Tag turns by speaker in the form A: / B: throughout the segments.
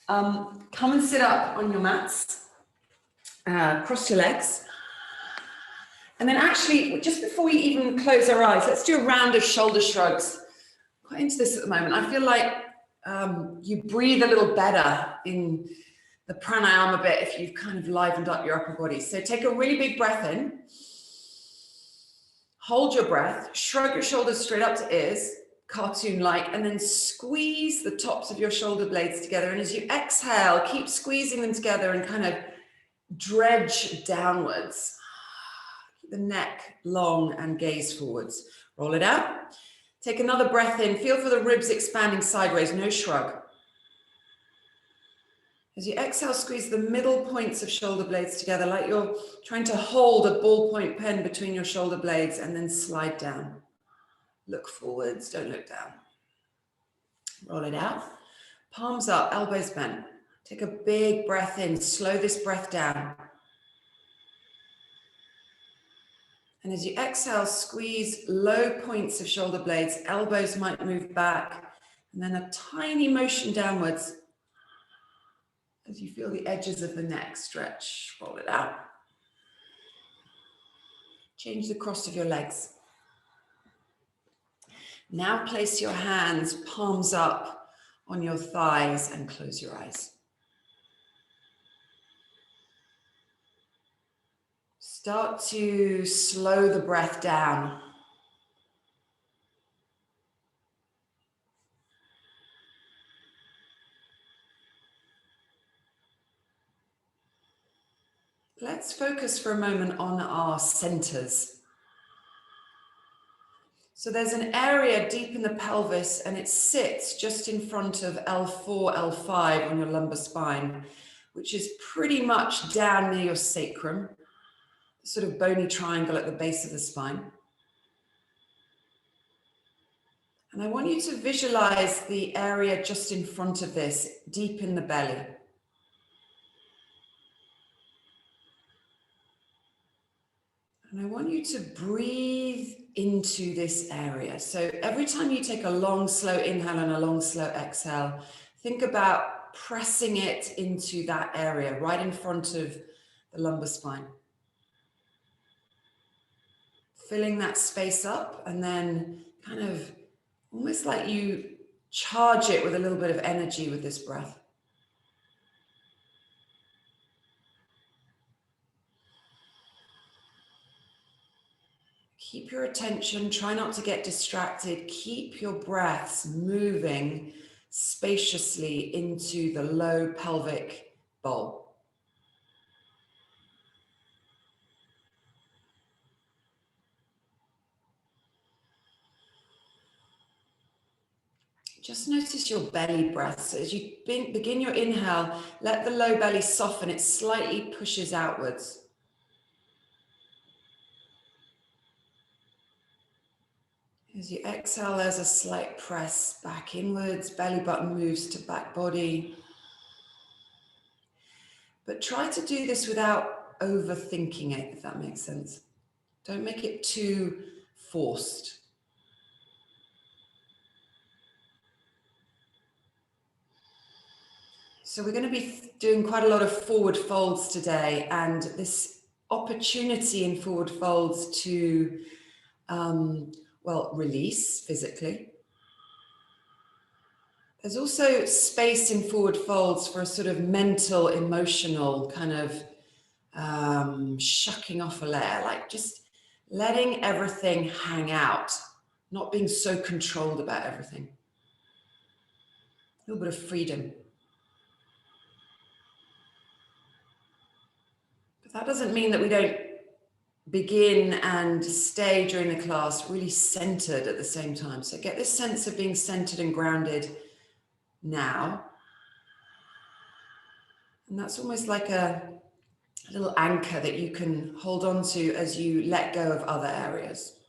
A: Come and sit up on your mats. Cross your legs. And then actually, just before we even close our eyes, let's do a round of shoulder shrugs. I'm quite into this at the moment. I feel like you breathe a little better in the pranayama bit if you've kind of livened up your upper body. So take a really big breath in. Hold your breath. Shrug your shoulders straight up to ears, cartoon-like, and then squeeze the tops of your shoulder blades together. And as you exhale, keep squeezing them together and kind of dredge downwards. Keep the neck long and gaze forwards. Roll it out. Take another breath in. Feel for the ribs expanding sideways, no shrug. As you exhale, squeeze the middle points of shoulder blades together like you're trying to hold a ballpoint pen between your shoulder blades, and then slide down. Look forwards, don't look down. Roll it out. Palms up, elbows bent. Take a big breath in. Slow this breath down. And as you exhale, squeeze low points of shoulder blades. Elbows might move back. And then a tiny motion downwards. As you feel the edges of the neck stretch, roll it out. Change the cross of your legs. Now place your hands, palms up on your thighs, and close your eyes. Start to slow the breath down. Let's focus for a moment on our centers. So there's an area deep in the pelvis and it sits just in front of L4, L5 on your lumbar spine, which is pretty much down near your sacrum, sort of bony triangle at the base of the spine. And I want you to visualize the area just in front of this, deep in the belly. And I want you to breathe into this area. So every time you take a long, slow inhale and a long, slow exhale, think about pressing it into that area right in front of the lumbar spine. Filling that space up and then kind of almost like you charge it with a little bit of energy with this breath. Keep your attention, try not to get distracted. Keep your breaths moving spaciously into the low pelvic bowl. Just notice your belly breath. So as you begin your inhale, let the low belly soften. It slightly pushes outwards. As you exhale, there's a slight press back inwards, belly button moves to back body. But try to do this without overthinking it, if that makes sense. Don't make it too forced. So we're going to be doing quite a lot of forward folds today, and this opportunity in forward folds to release physically. There's also space in forward folds for a sort of mental, emotional kind of shucking off a layer, like just letting everything hang out, not being so controlled about everything. A little bit of freedom. But that doesn't mean that we don't begin and stay during the class really centered at the same time. So get this sense of being centered and grounded now. And that's almost like a little anchor that you can hold on to as you let go of other areas.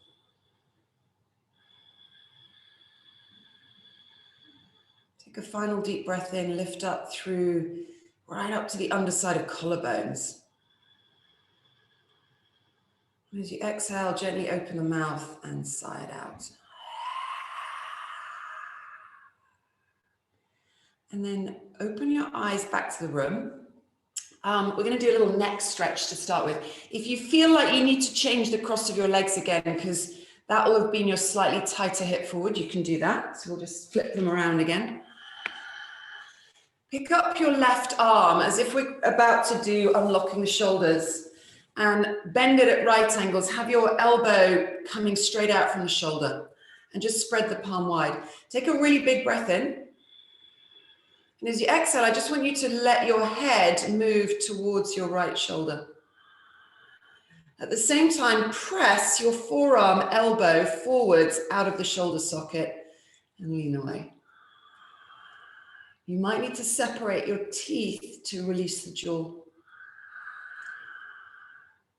A: Take a final deep breath in, lift up through, right up to the underside of collarbones. As you exhale, gently open the mouth and sigh it out. And then open your eyes back to the room. We're going to do a little neck stretch to start with. If you feel like you need to change the cross of your legs again, because that will have been your slightly tighter hip forward, you can do that. So we'll just flip them around again. Pick up your left arm as if we're about to do unlocking the shoulders, and bend it at right angles. Have your elbow coming straight out from the shoulder, and just spread the palm wide. Take a really big breath in. And as you exhale, I just want you to let your head move towards your right shoulder. At the same time, press your forearm elbow forwards out of the shoulder socket and lean away. You might need to separate your teeth to release the jaw.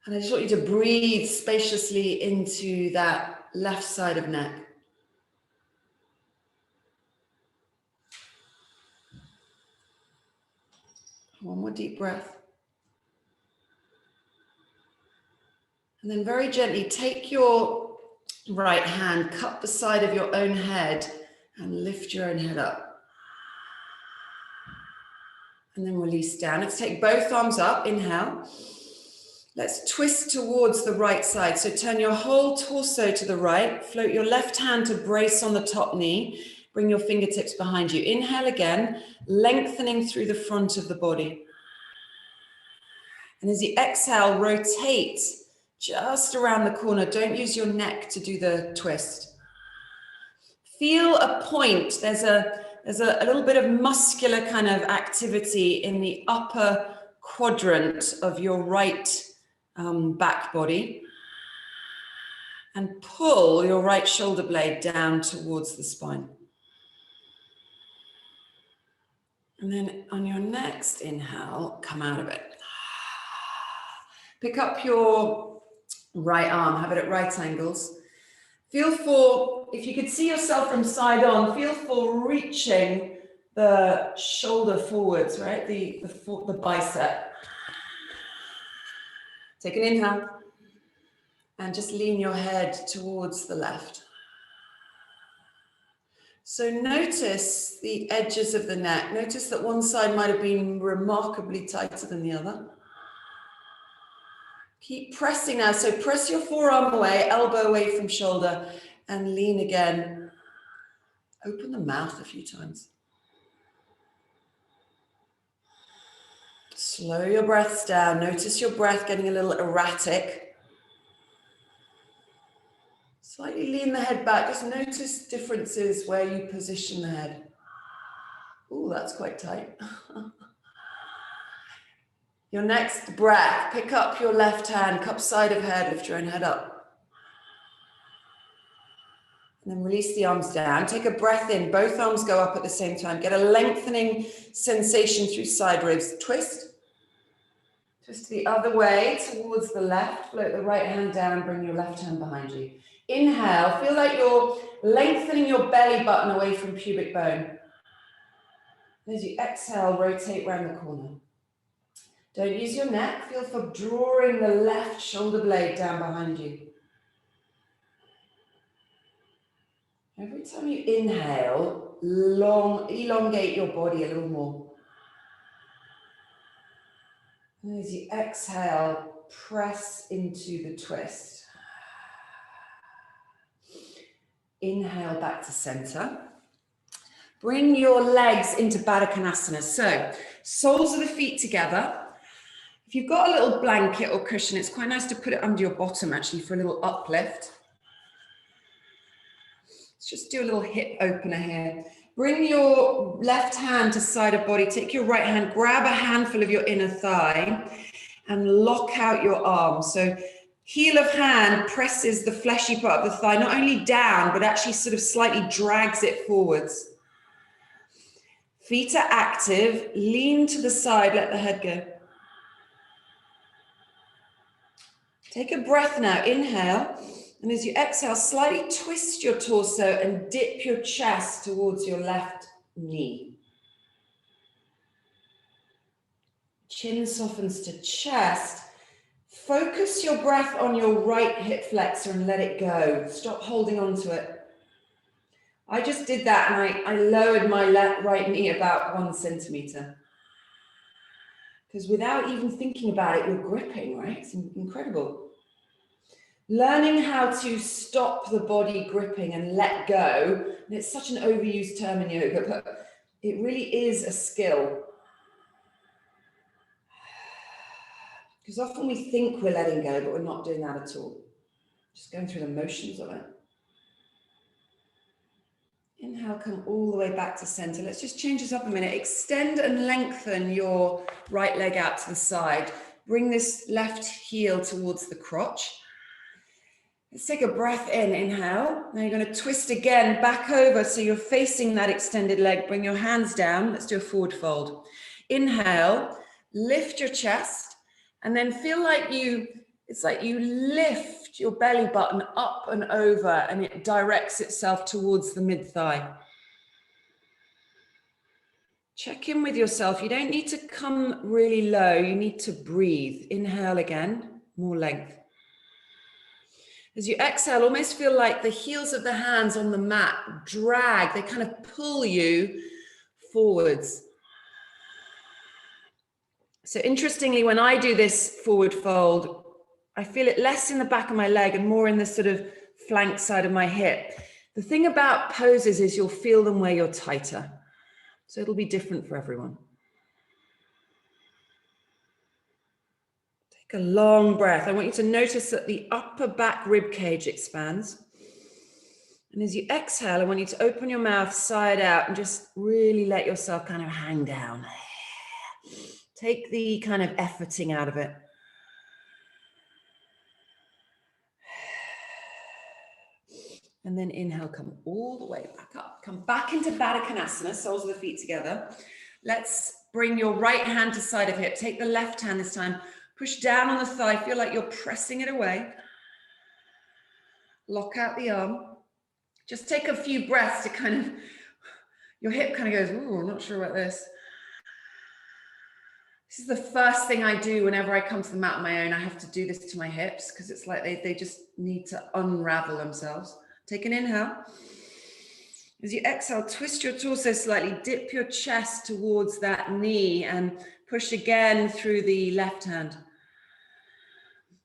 A: And I just want you to breathe spaciously into that left side of neck. One more deep breath. And then very gently take your right hand, cup the side of your own head, and lift your own head up. And then release down. Let's take both arms up, inhale. Let's twist towards the right side. So turn your whole torso to the right, float your left hand to brace on the top knee, bring your fingertips behind you. Inhale again, lengthening through the front of the body. And as you exhale, rotate just around the corner. Don't use your neck to do the twist. Feel a point. There's a little bit of muscular kind of activity in the upper quadrant of your right back body. And pull your right shoulder blade down towards the spine. And then on your next inhale, come out of it. Pick up your right arm, have it at right angles. Feel for, if you could see yourself from side on, feel for reaching the shoulder forwards, right? The bicep. Take an inhale and just lean your head towards the left. So notice the edges of the neck. Notice that one side might have been remarkably tighter than the other. Keep pressing now. So press your forearm away, elbow away from shoulder, and lean again. Open the mouth a few times. Slow your breaths down. Notice your breath getting a little erratic. Slightly lean the head back. Just notice differences where you position the head. Ooh, that's quite tight. Your next breath, pick up your left hand, cup side of head, lift your own head up. And then release the arms down. Take a breath in, both arms go up at the same time. Get a lengthening sensation through side ribs. Twist. Twist the other way towards the left. Float the right hand down, bring your left hand behind you. Inhale, feel like you're lengthening your belly button away from pubic bone. And as you exhale, rotate around the corner. Don't use your neck. Feel for drawing the left shoulder blade down behind you. Every time you inhale, elongate your body a little more. And as you exhale, press into the twist. Inhale back to center. Bring your legs into Badakanasana. So, soles of the feet together. If you've got a little blanket or cushion, it's quite nice to put it under your bottom actually for a little uplift. Let's just do a little hip opener here. Bring your left hand to side of body. Take your right hand, grab a handful of your inner thigh and lock out your arm. So heel of hand presses the fleshy part of the thigh, not only down, but actually sort of slightly drags it forwards. Feet are active. Lean to the side, let the head go. Take a breath now, inhale, and as you exhale, slightly twist your torso and dip your chest towards your left knee. Chin softens to chest. Focus your breath on your right hip flexor and let it go. Stop holding on to it. I just did that and I lowered my right knee about 1 centimeter. Because without even thinking about it, we're gripping, right? It's incredible. Learning how to stop the body gripping and let go. And it's such an overused term in yoga, but it really is a skill. Because often we think we're letting go, but we're not doing that at all. Just going through the motions of it. Inhale, come all the way back to center. Let's just change this up a minute. Extend and lengthen your right leg out to the side. Bring this left heel towards the crotch. Let's take a breath in, inhale. Now you're going to twist again back over so you're facing that extended leg. Bring your hands down. Let's do a forward fold. Inhale, lift your chest, and then feel like it's like you lift your belly button up and over and it directs itself towards the mid-thigh. Check in with yourself. You don't need to come really low. You need to breathe. Inhale again, more length. As you exhale, almost feel like the heels of the hands on the mat drag. They kind of pull you forwards. So interestingly, when I do this forward fold, I feel it less in the back of my leg and more in the sort of flank side of my hip. The thing about poses is you'll feel them where you're tighter. So it'll be different for everyone. Take a long breath. I want you to notice that the upper back rib cage expands. And as you exhale, I want you to open your mouth side out and just really let yourself kind of hang down. Take the kind of efforting out of it. And then inhale, come all the way back up. Come back into Badakanasana, soles of the feet together. Let's bring your right hand to side of hip. Take the left hand this time. Push down on the thigh. Feel like you're pressing it away. Lock out the arm. Just take a few breaths to kind of, your hip kind of goes, ooh, I'm not sure about this. This is the first thing I do whenever I come to the mat on my own. I have to do this to my hips because it's like they just need to unravel themselves. Take an inhale. As you exhale, twist your torso slightly, dip your chest towards that knee and push again through the left hand.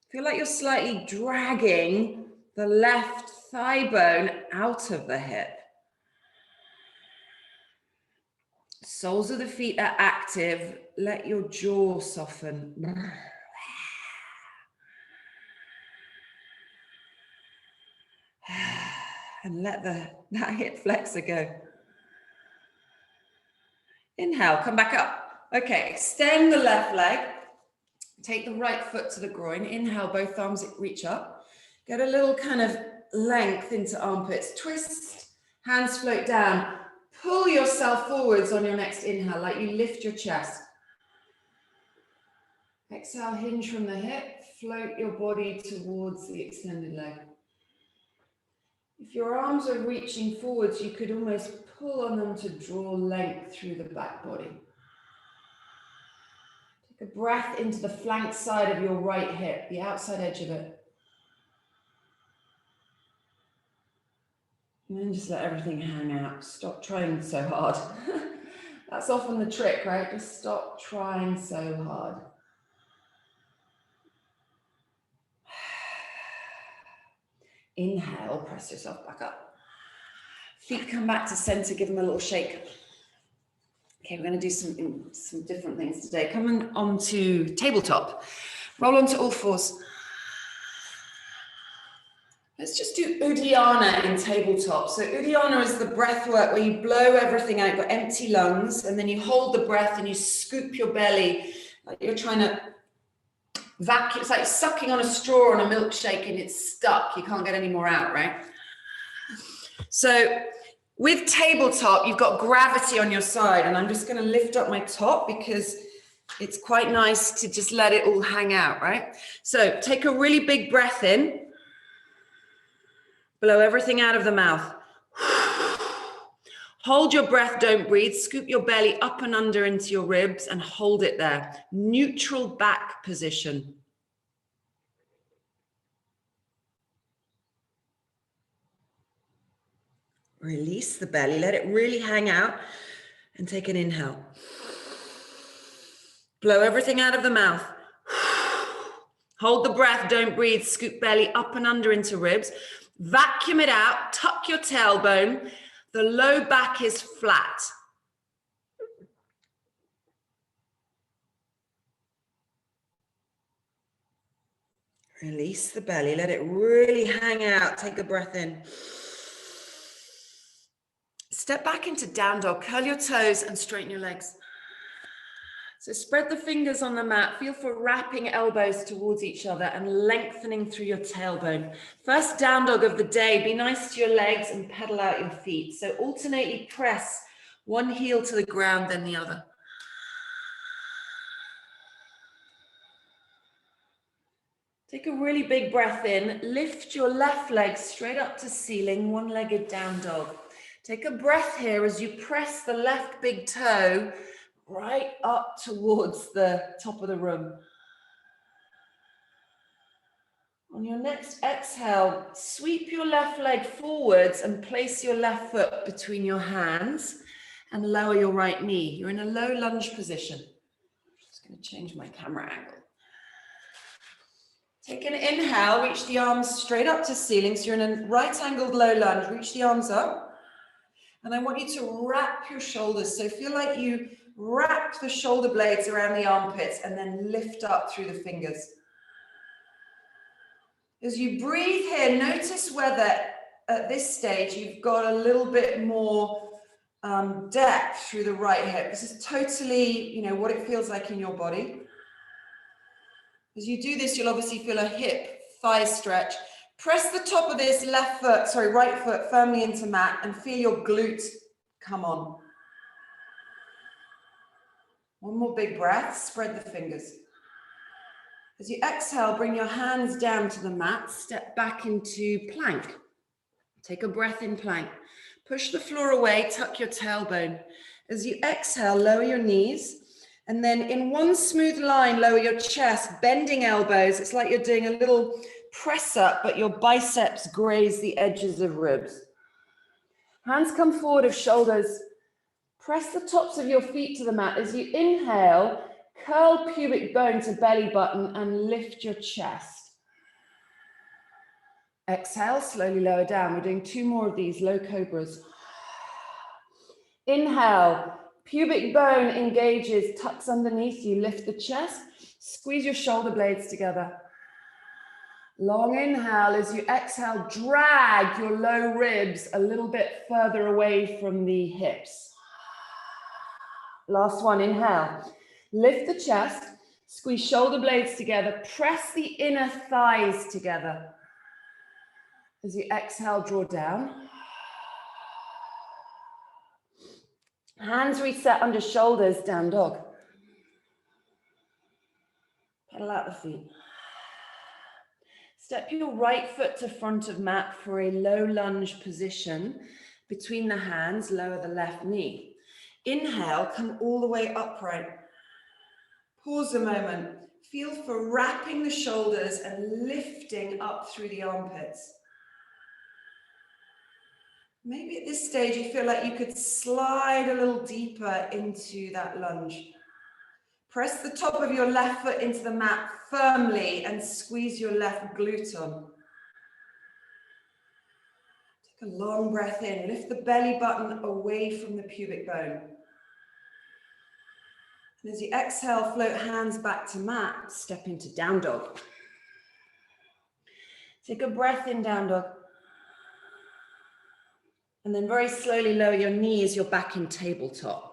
A: Feel like you're slightly dragging the left thigh bone out of the hip. Soles of the feet are active. Let your jaw soften. And let that hip flexor go. Inhale, come back up. Okay, extend the left leg. Take the right foot to the groin. Inhale, both arms reach up. Get a little kind of length into armpits. Twist, hands float down. Pull yourself forwards on your next inhale, like you lift your chest. Exhale, hinge from the hip. Float your body towards the extended leg. If your arms are reaching forwards, you could almost pull on them to draw length through the back body. Take a breath into the flank side of your right hip, the outside edge of it. And then just let everything hang out. Stop trying so hard. That's often the trick, right? Just stop trying so hard. Inhale, press yourself back up. Feet come back to center, give them a little shake. Okay, we're going to do some different things today. Coming onto tabletop. Roll onto all fours. Let's just do Uddiyana in tabletop. So Uddiyana is the breath work where you blow everything out, you've got empty lungs, and then you hold the breath and you scoop your belly like you're trying to vacuum. It's like sucking on a straw on a milkshake and it's stuck. You can't get any more out, right? So with tabletop, you've got gravity on your side, and I'm just going to lift up my top because it's quite nice to just let it all hang out, right? So take a really big breath in. Blow everything out of the mouth. Hold your breath, don't breathe. Scoop your belly up and under into your ribs and hold it there. Neutral back position. Release the belly, let it really hang out, and take an inhale. Blow everything out of the mouth. Hold the breath, don't breathe. Scoop belly up and under into ribs. Vacuum it out, tuck your tailbone. The low back is flat. Release the belly, let it really hang out. Take a breath in. Step back into down dog, curl your toes and straighten your legs. So spread the fingers on the mat, feel for wrapping elbows towards each other and lengthening through your tailbone. First down dog of the day, be nice to your legs and pedal out your feet. So alternately press one heel to the ground, then the other. Take a really big breath in, lift your left leg straight up to ceiling, one-legged down dog. Take a breath here as you press the left big toe right up towards the top of the room. On your next exhale, sweep your left leg forwards and place your left foot between your hands and lower your right knee. You're in a low lunge position. I'm just going to change my camera angle. Take an inhale, reach the arms straight up to ceiling. So you're in a right angled low lunge, reach the arms up. And I want you to wrap your shoulders. So feel like you wrap the shoulder blades around the armpits and then lift up through the fingers. As you breathe here, notice whether at this stage you've got a little bit more depth through the right hip. This is totally, what it feels like in your body. As you do this, you'll obviously feel a hip, thigh stretch. Press the top of this right foot firmly into mat and feel your glutes come on. One more big breath, spread the fingers. As you exhale, bring your hands down to the mat, step back into plank. Take a breath in plank. Push the floor away, tuck your tailbone. As you exhale, lower your knees. And then in one smooth line, lower your chest, bending elbows. It's like you're doing a little press up, but your biceps graze the edges of ribs. Hands come forward of shoulders. Press the tops of your feet to the mat. As you inhale, curl pubic bone to belly button and lift your chest. Exhale, slowly lower down. We're doing 2 more of these, low cobras. Inhale, pubic bone engages, tucks underneath you, lift the chest, squeeze your shoulder blades together. Long inhale. As you exhale, drag your low ribs a little bit further away from the hips. Last one, inhale. Lift the chest, squeeze shoulder blades together, press the inner thighs together. As you exhale, draw down. Hands reset under shoulders, down dog. Pedal out the feet. Step your right foot to front of mat for a low lunge position. Between the hands, lower the left knee. Inhale, come all the way upright. Pause a moment. Feel for wrapping the shoulders and lifting up through the armpits. Maybe at this stage you feel like you could slide a little deeper into that lunge. Press the top of your left foot into the mat firmly and squeeze your left glute on. Take a long breath in. Lift the belly button away from the pubic bone. And as you exhale, float hands back to mat, step into down dog. Take a breath in, down dog. And then very slowly lower your knees, you're back in tabletop.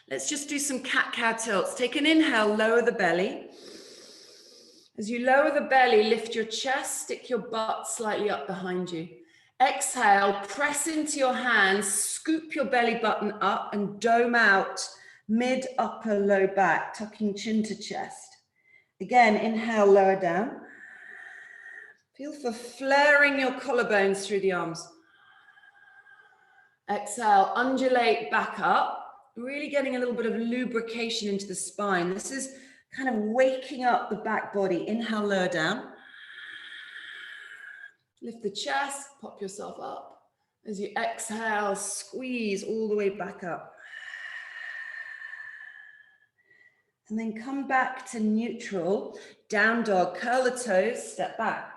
A: Let's just do some cat-cow tilts. Take an inhale, lower the belly. As you lower the belly, lift your chest, stick your butt slightly up behind you. Exhale, press into your hands, scoop your belly button up and dome out, mid, upper, low back, tucking chin to chest. Again, inhale, lower down. Feel for flaring your collarbones through the arms. Exhale, undulate back up, really getting a little bit of lubrication into the spine. This is kind of waking up the back body. Inhale, lower down. Lift the chest, pop yourself up. As you exhale, squeeze all the way back up. And then come back to neutral, down dog, curl the toes, step back.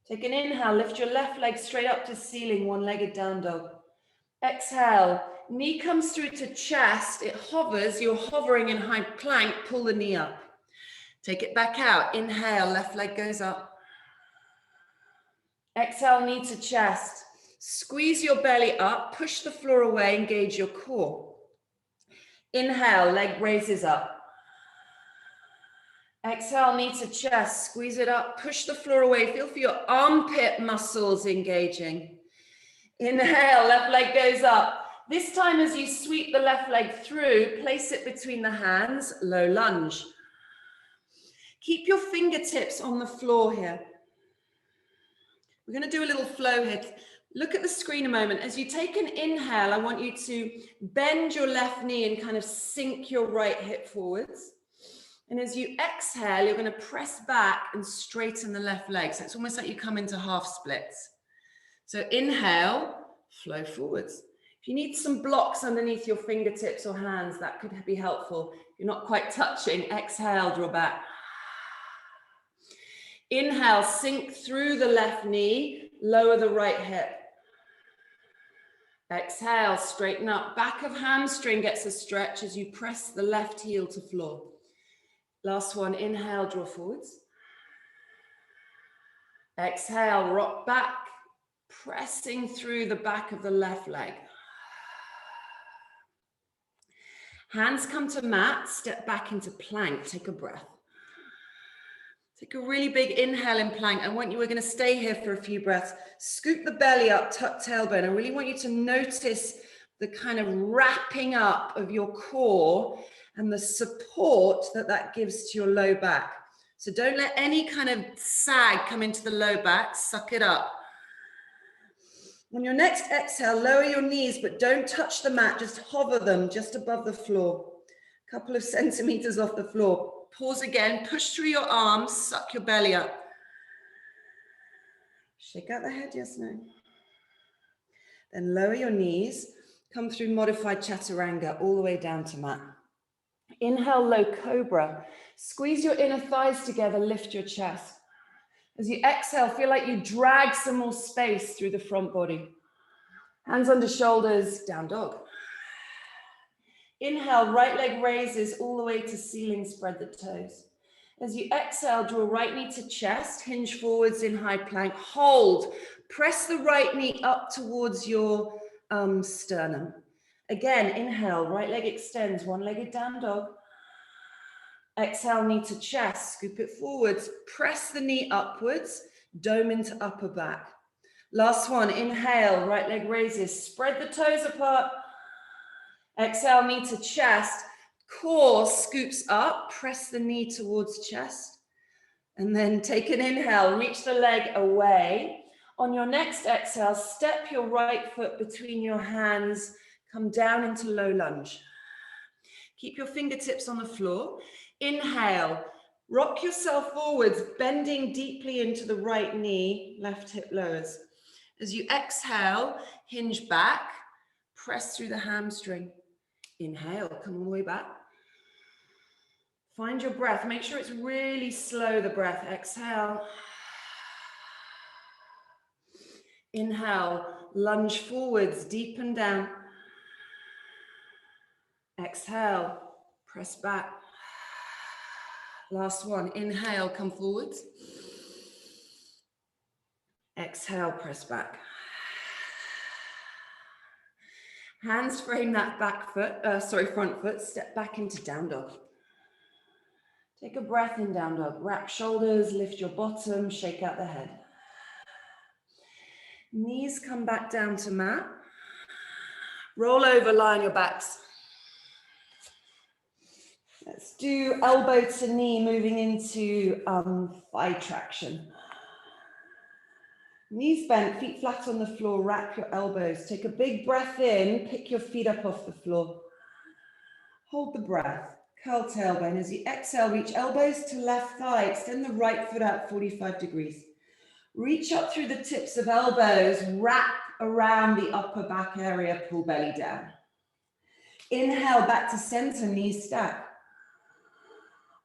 A: Take an inhale, lift your left leg straight up to ceiling, one-legged down dog. Exhale, knee comes through to chest, it hovers, you're hovering in high plank, pull the knee up. Take it back out, inhale, left leg goes up. Exhale, knee to chest. Squeeze your belly up, push the floor away, engage your core. Inhale, leg raises up. Exhale, knee to chest, squeeze it up, push the floor away, feel for your armpit muscles engaging. Inhale, left leg goes up. This time as you sweep the left leg through, place it between the hands, low lunge. Keep your fingertips on the floor here. We're going to do a little flow here. Look at the screen a moment. As you take an inhale, I want you to bend your left knee and kind of sink your right hip forwards. And as you exhale, you're going to press back and straighten the left leg. So it's almost like you come into half splits. So inhale, flow forwards. If you need some blocks underneath your fingertips or hands, that could be helpful. If you're not quite touching, exhale, draw back. Inhale, sink through the left knee, lower the right hip. Exhale, straighten up. Back of hamstring gets a stretch as you press the left heel to floor. Last one, inhale, draw forwards. Exhale, rock back, pressing through the back of the left leg. Hands come to mat, step back into plank, take a breath. Take a really big inhale in plank. We're going to stay here for a few breaths. Scoop the belly up, tuck tailbone. I really want you to notice the kind of wrapping up of your core and the support that that gives to your low back. So don't let any kind of sag come into the low back, suck it up. On your next exhale, lower your knees, but don't touch the mat, just hover them just above the floor. A couple of centimeters off the floor. Pause again, push through your arms, suck your belly up. Shake out the head, yes, no. Then lower your knees, come through modified Chaturanga all the way down to mat. Inhale, low Cobra. Squeeze your inner thighs together, lift your chest. As you exhale, feel like you drag some more space through the front body. Hands under shoulders, down dog. Inhale, right leg raises all the way to ceiling, spread the toes. As you exhale, draw right knee to chest, hinge forwards in high plank, hold. Press the right knee up towards your sternum. Again, inhale, right leg extends, one-legged down dog. Exhale, knee to chest, scoop it forwards, press the knee upwards, dome into upper back. Last one, inhale, right leg raises, spread the toes apart. Exhale, knee to chest, core scoops up, press the knee towards chest. And then take an inhale, reach the leg away. On your next exhale, step your right foot between your hands, come down into low lunge. Keep your fingertips on the floor. Inhale, rock yourself forwards, bending deeply into the right knee, left hip lowers. As you exhale, hinge back, press through the hamstring. Inhale, come all the way back. Find your breath. Make sure it's really slow, the breath. Exhale. Inhale, lunge forwards, deepen down. Exhale, press back. Last one. Inhale, come forwards. Exhale, press back. Hands frame that front foot, step back into down dog. Take a breath in down dog. Wrap shoulders, lift your bottom, shake out the head. Knees come back down to mat. Roll over, lie on your backs. Let's do elbow to knee, moving into thigh traction. Knees bent, feet flat on the floor, wrap your elbows. Take a big breath in, pick your feet up off the floor. Hold the breath, curl tailbone. As you exhale, reach elbows to left thigh, extend the right foot out 45 degrees. Reach up through the tips of elbows, wrap around the upper back area, pull belly down. Inhale, back to center, knees stack.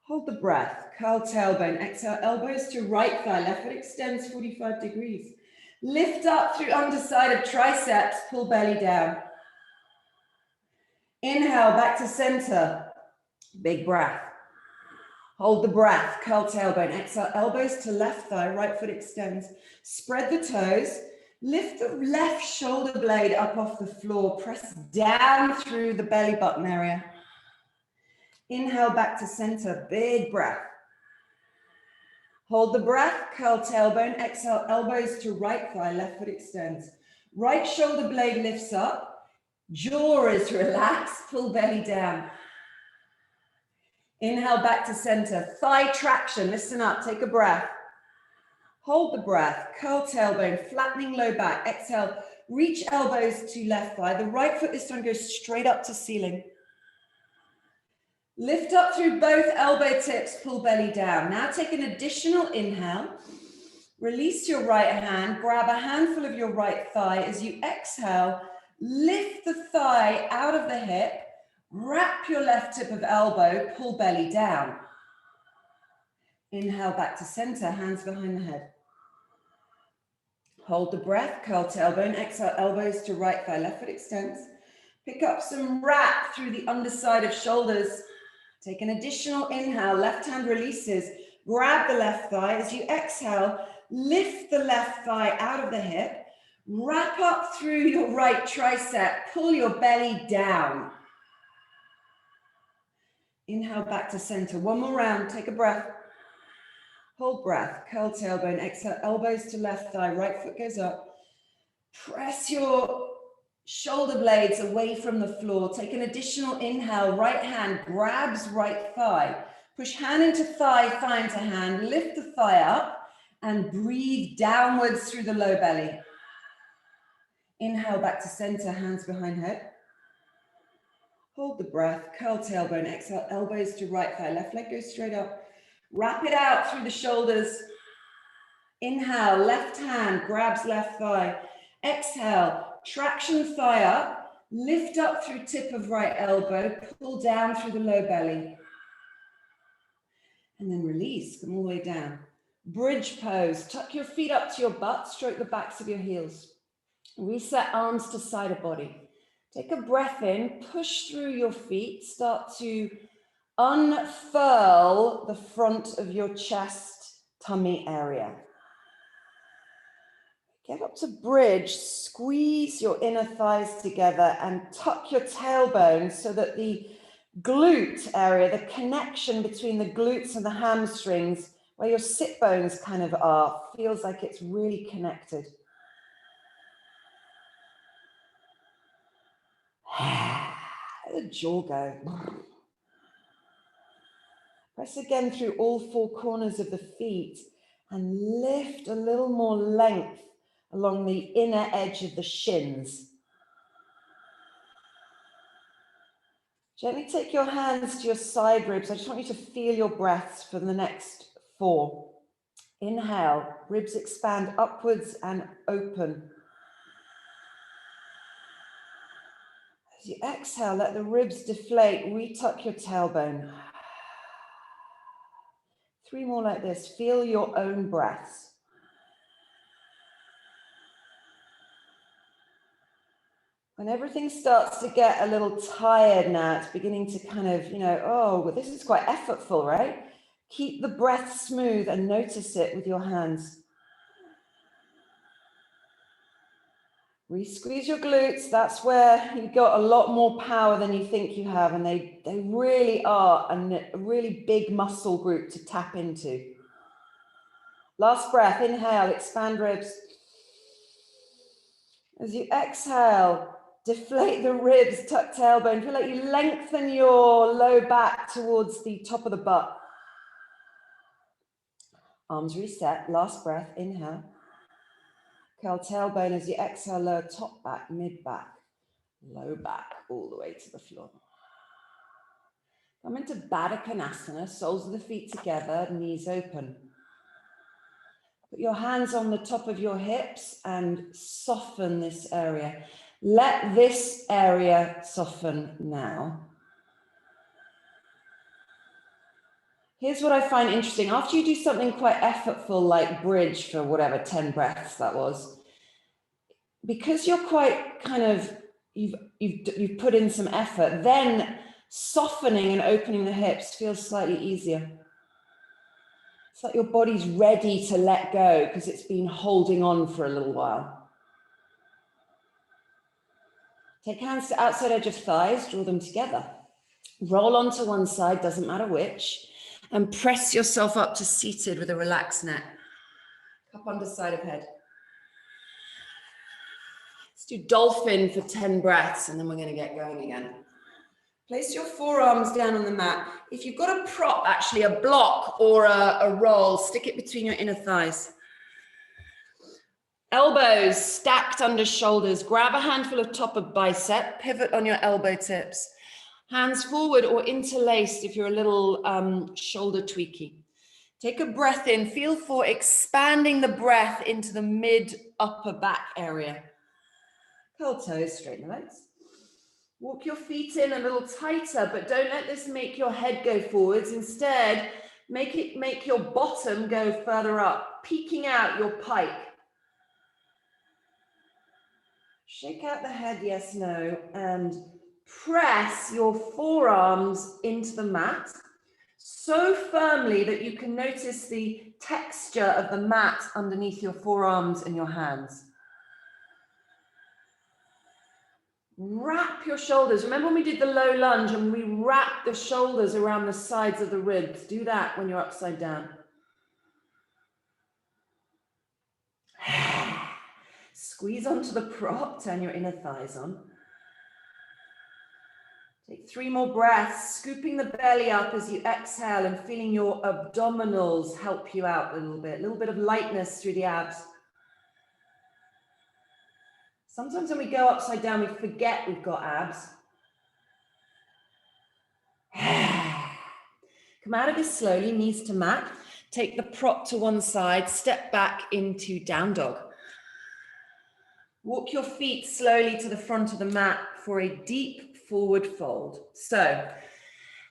A: Hold the breath, curl tailbone, exhale, elbows to right thigh, left foot extends 45 degrees. Lift up through underside of triceps, pull belly down. Inhale, back to center, big breath. Hold the breath, curl tailbone, exhale, elbows to left thigh, right foot extends. Spread the toes, lift the left shoulder blade up off the floor, press down through the belly button area. Inhale, back to center, big breath. Hold the breath, curl tailbone, exhale, elbows to right thigh, left foot extends. Right shoulder blade lifts up, jaw is relaxed, pull belly down. Inhale, back to center, thigh traction, listen up, take a breath. Hold the breath, curl tailbone, flattening low back, exhale, reach elbows to left thigh. The right foot this time goes straight up to ceiling. Lift up through both elbow tips, pull belly down. Now take an additional inhale. Release your right hand, grab a handful of your right thigh. As you exhale, lift the thigh out of the hip, wrap your left tip of elbow, pull belly down. Inhale, back to center, hands behind the head. Hold the breath, curl tailbone, exhale, elbows to right thigh, left foot extends. Pick up some wrap through the underside of shoulders. Take an additional inhale, left hand releases, grab the left thigh. As you exhale, lift the left thigh out of the hip, wrap up through your right tricep, pull your belly down. Inhale, back to center. One more round, take a breath. Hold breath, curl tailbone, exhale, elbows to left thigh, right foot goes up. Press your shoulder blades away from the floor. Take an additional inhale. Right hand grabs right thigh. Push hand into thigh, thigh into hand. Lift the thigh up and breathe downwards through the low belly. Inhale, back to center, hands behind head. Hold the breath, curl tailbone, exhale, elbows to right thigh. Left leg goes straight up. Wrap it out through the shoulders. Inhale, left hand grabs left thigh. Exhale, traction thigh up, lift up through tip of right elbow, pull down through the low belly. And then release, come all the way down. Bridge pose, tuck your feet up to your butt, stroke the backs of your heels. Reset arms to side of body. Take a breath in, push through your feet, start to unfurl the front of your chest, tummy area. Get up to bridge, squeeze your inner thighs together and tuck your tailbone so that the glute area, the connection between the glutes and the hamstrings, where your sit bones kind of are, feels like it's really connected. Let the jaw go. Press again through all four corners of the feet and lift a little more length along the inner edge of the shins. Gently take your hands to your side ribs. I just want you to feel your breaths for the next 4. Inhale, ribs expand upwards and open. As you exhale, let the ribs deflate, retuck your tailbone. 3 more like this. Feel your own breaths. When everything starts to get a little tired now, it's beginning to kind of, oh, well, this is quite effortful, right? Keep the breath smooth and notice it with your hands. Re-squeeze your glutes. That's where you've got a lot more power than you think you have. And they really are a really big muscle group to tap into. Last breath, inhale, expand ribs. As you exhale, deflate the ribs, tuck tailbone. Feel like you lengthen your low back towards the top of the butt. Arms reset. Last breath, inhale. Curl tailbone as you exhale, lower top back, mid back, low back, all the way to the floor. Come into Badakanasana, soles of the feet together, knees open. Put your hands on the top of your hips and soften this area. Let this area soften now. Here's what I find interesting. After you do something quite effortful like bridge for whatever, 10 breaths that was, because you're quite kind of, you've put in some effort, then softening and opening the hips feels slightly easier. It's like your body's ready to let go because it's been holding on for a little while. Take hands to outside edge of thighs, draw them together. Roll onto one side, doesn't matter which, and press yourself up to seated with a relaxed neck. Cup under side of head. Let's do Dolphin for 10 breaths and then we're going to get going again. Place your forearms down on the mat. If you've got a prop, actually a block or a roll, stick it between your inner thighs. Elbows stacked under shoulders. Grab a handful of top of bicep, pivot on your elbow tips. Hands forward or interlaced if you're a little shoulder tweaky. Take a breath in. Feel for expanding the breath into the mid upper back area. Curl toes, straighten the legs. Walk your feet in a little tighter, but don't let this make your head go forwards. Instead, make your bottom go further up, peeking out your pike. Shake out the head, yes, no, and press your forearms into the mat so firmly that you can notice the texture of the mat underneath your forearms and your hands. Wrap your shoulders. Remember when we did the low lunge and we wrapped the shoulders around the sides of the ribs? Do that when you're upside down. Squeeze onto the prop, turn your inner thighs on. Take 3 more breaths, scooping the belly up as you exhale and feeling your abdominals help you out a little bit of lightness through the abs. Sometimes when we go upside down, we forget we've got abs. Come out of this slowly, knees to mat. Take the prop to one side, step back into down dog. Walk your feet slowly to the front of the mat for a deep forward fold. So,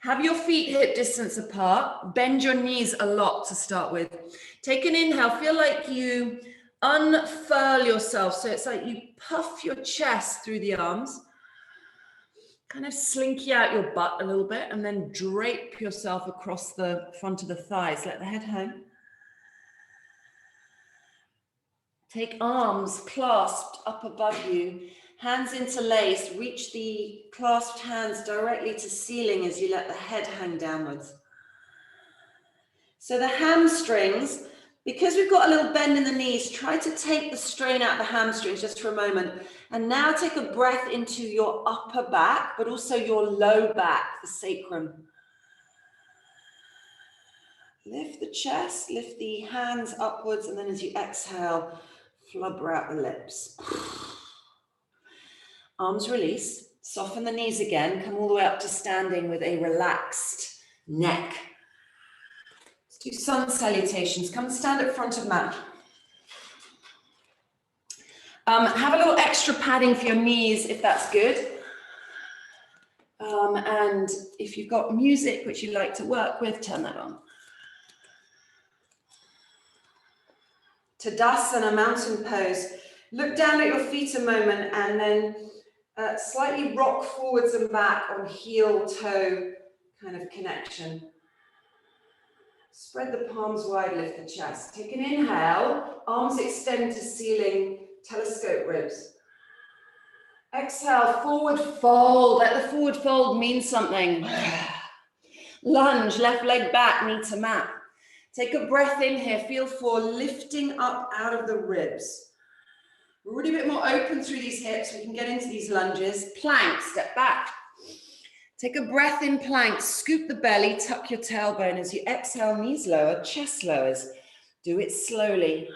A: have your feet hip distance apart. Bend your knees a lot to start with. Take an inhale, feel like you unfurl yourself. So it's like you puff your chest through the arms, kind of slinky out your butt a little bit, and then drape yourself across the front of the thighs. Let the head hang. Take arms clasped up above you, hands interlaced. Reach the clasped hands directly to ceiling as you let the head hang downwards. So the hamstrings, because we've got a little bend in the knees, try to take the strain out of the hamstrings just for a moment. And now take a breath into your upper back, but also your low back, the sacrum. Lift the chest, lift the hands upwards, and then as you exhale, flubber out the lips. Arms release, soften the knees again, come all the way up to standing with a relaxed neck. Do sun salutations. Come stand at front of mat. Have a little extra padding for your knees if that's good. And if you've got music which you like to work with, turn that on. Tadasana, mountain pose. Look down at your feet a moment and then slightly rock forwards and back on heel-toe kind of connection. Spread the palms wide, lift the chest. Take an inhale, arms extend to ceiling, telescope ribs. Exhale, forward fold. Let the forward fold mean something. Lunge, left leg back, knee to mat. Take a breath in here. Feel for lifting up out of the ribs. We're already a bit more open through these hips. We can get into these lunges. Plank, step back. Take a breath in plank, scoop the belly, tuck your tailbone. As you exhale, knees lower, chest lowers. Do it slowly.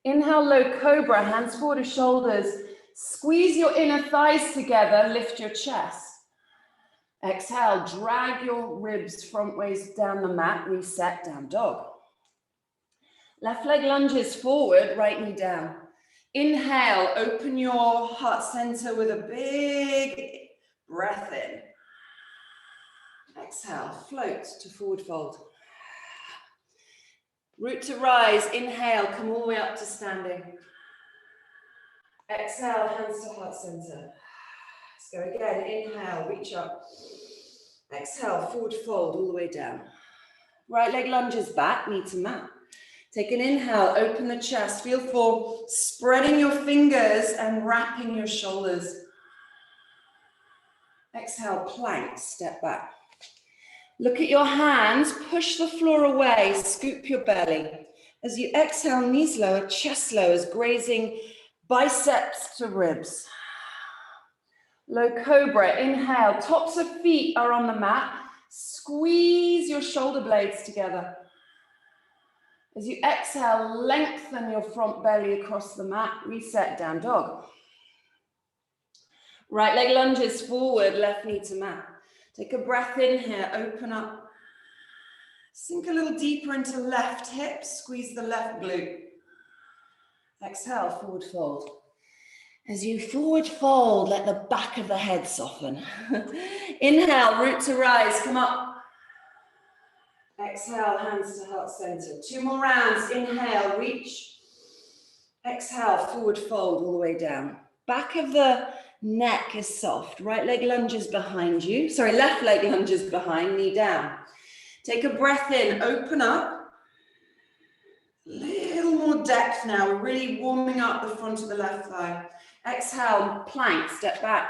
A: Inhale, low cobra, hands forward to shoulders. Squeeze your inner thighs together, lift your chest. Exhale, drag your ribs front ways down the mat, reset, down dog. Left leg lunges forward, right knee down. Inhale, open your heart center with a big breath in. Exhale, float to forward fold. Root to rise, inhale, come all the way up to standing. Exhale, hands to heart center. Let's go again, inhale, reach up. Exhale, forward fold all the way down. Right leg lunges back, knee to mat. Take an inhale, open the chest. Feel for spreading your fingers and wrapping your shoulders. Exhale, plank, step back. Look at your hands, push the floor away, scoop your belly. As you exhale, knees lower, chest lowers, grazing biceps to ribs. Low cobra, inhale, tops of feet are on the mat. Squeeze your shoulder blades together. As you exhale, lengthen your front belly across the mat, reset, down dog. Right leg lunges forward, left knee to mat. Take a breath in here, open up. Sink a little deeper into left hip, squeeze the left glute. Exhale, forward fold. As you forward fold, let the back of the head soften. Inhale, root to rise, come up. Exhale, hands to heart center. 2 more rounds, inhale, reach. Exhale, forward fold all the way down. Back of the neck is soft. Right leg lunges behind you. Sorry, left leg lunges behind, knee down. Take a breath in, open up. Little more depth now. We're really warming up the front of the left thigh. Exhale, plank, step back.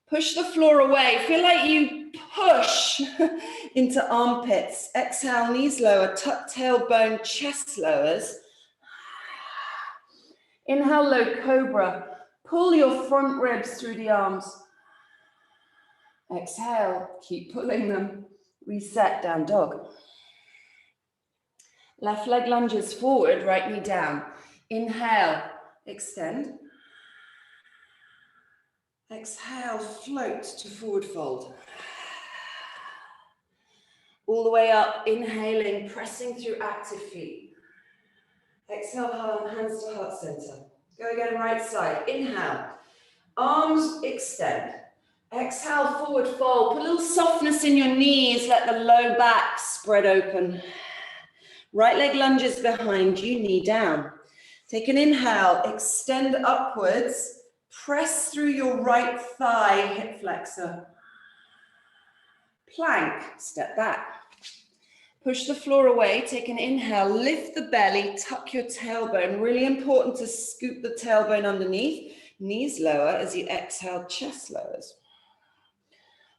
A: Push the floor away. Feel like you push into armpits. Exhale, knees lower, tuck tailbone, chest lowers. Inhale, low cobra. Pull your front ribs through the arms. Exhale, keep pulling them. Reset, down dog. Left leg lunges forward, right knee down. Inhale, extend. Exhale, float to forward fold. All the way up, inhaling, pressing through active feet. Exhale, hands to heart center. Go again, right side. Inhale, arms extend. Exhale, forward fold. Put a little softness in your knees. Let the low back spread open. Right leg lunges behind you, knee down. Take an inhale, extend upwards. Press through your right thigh, hip flexor. Plank, step back. Push the floor away, take an inhale, lift the belly, tuck your tailbone. Really important to scoop the tailbone underneath. Knees lower as you exhale, chest lowers.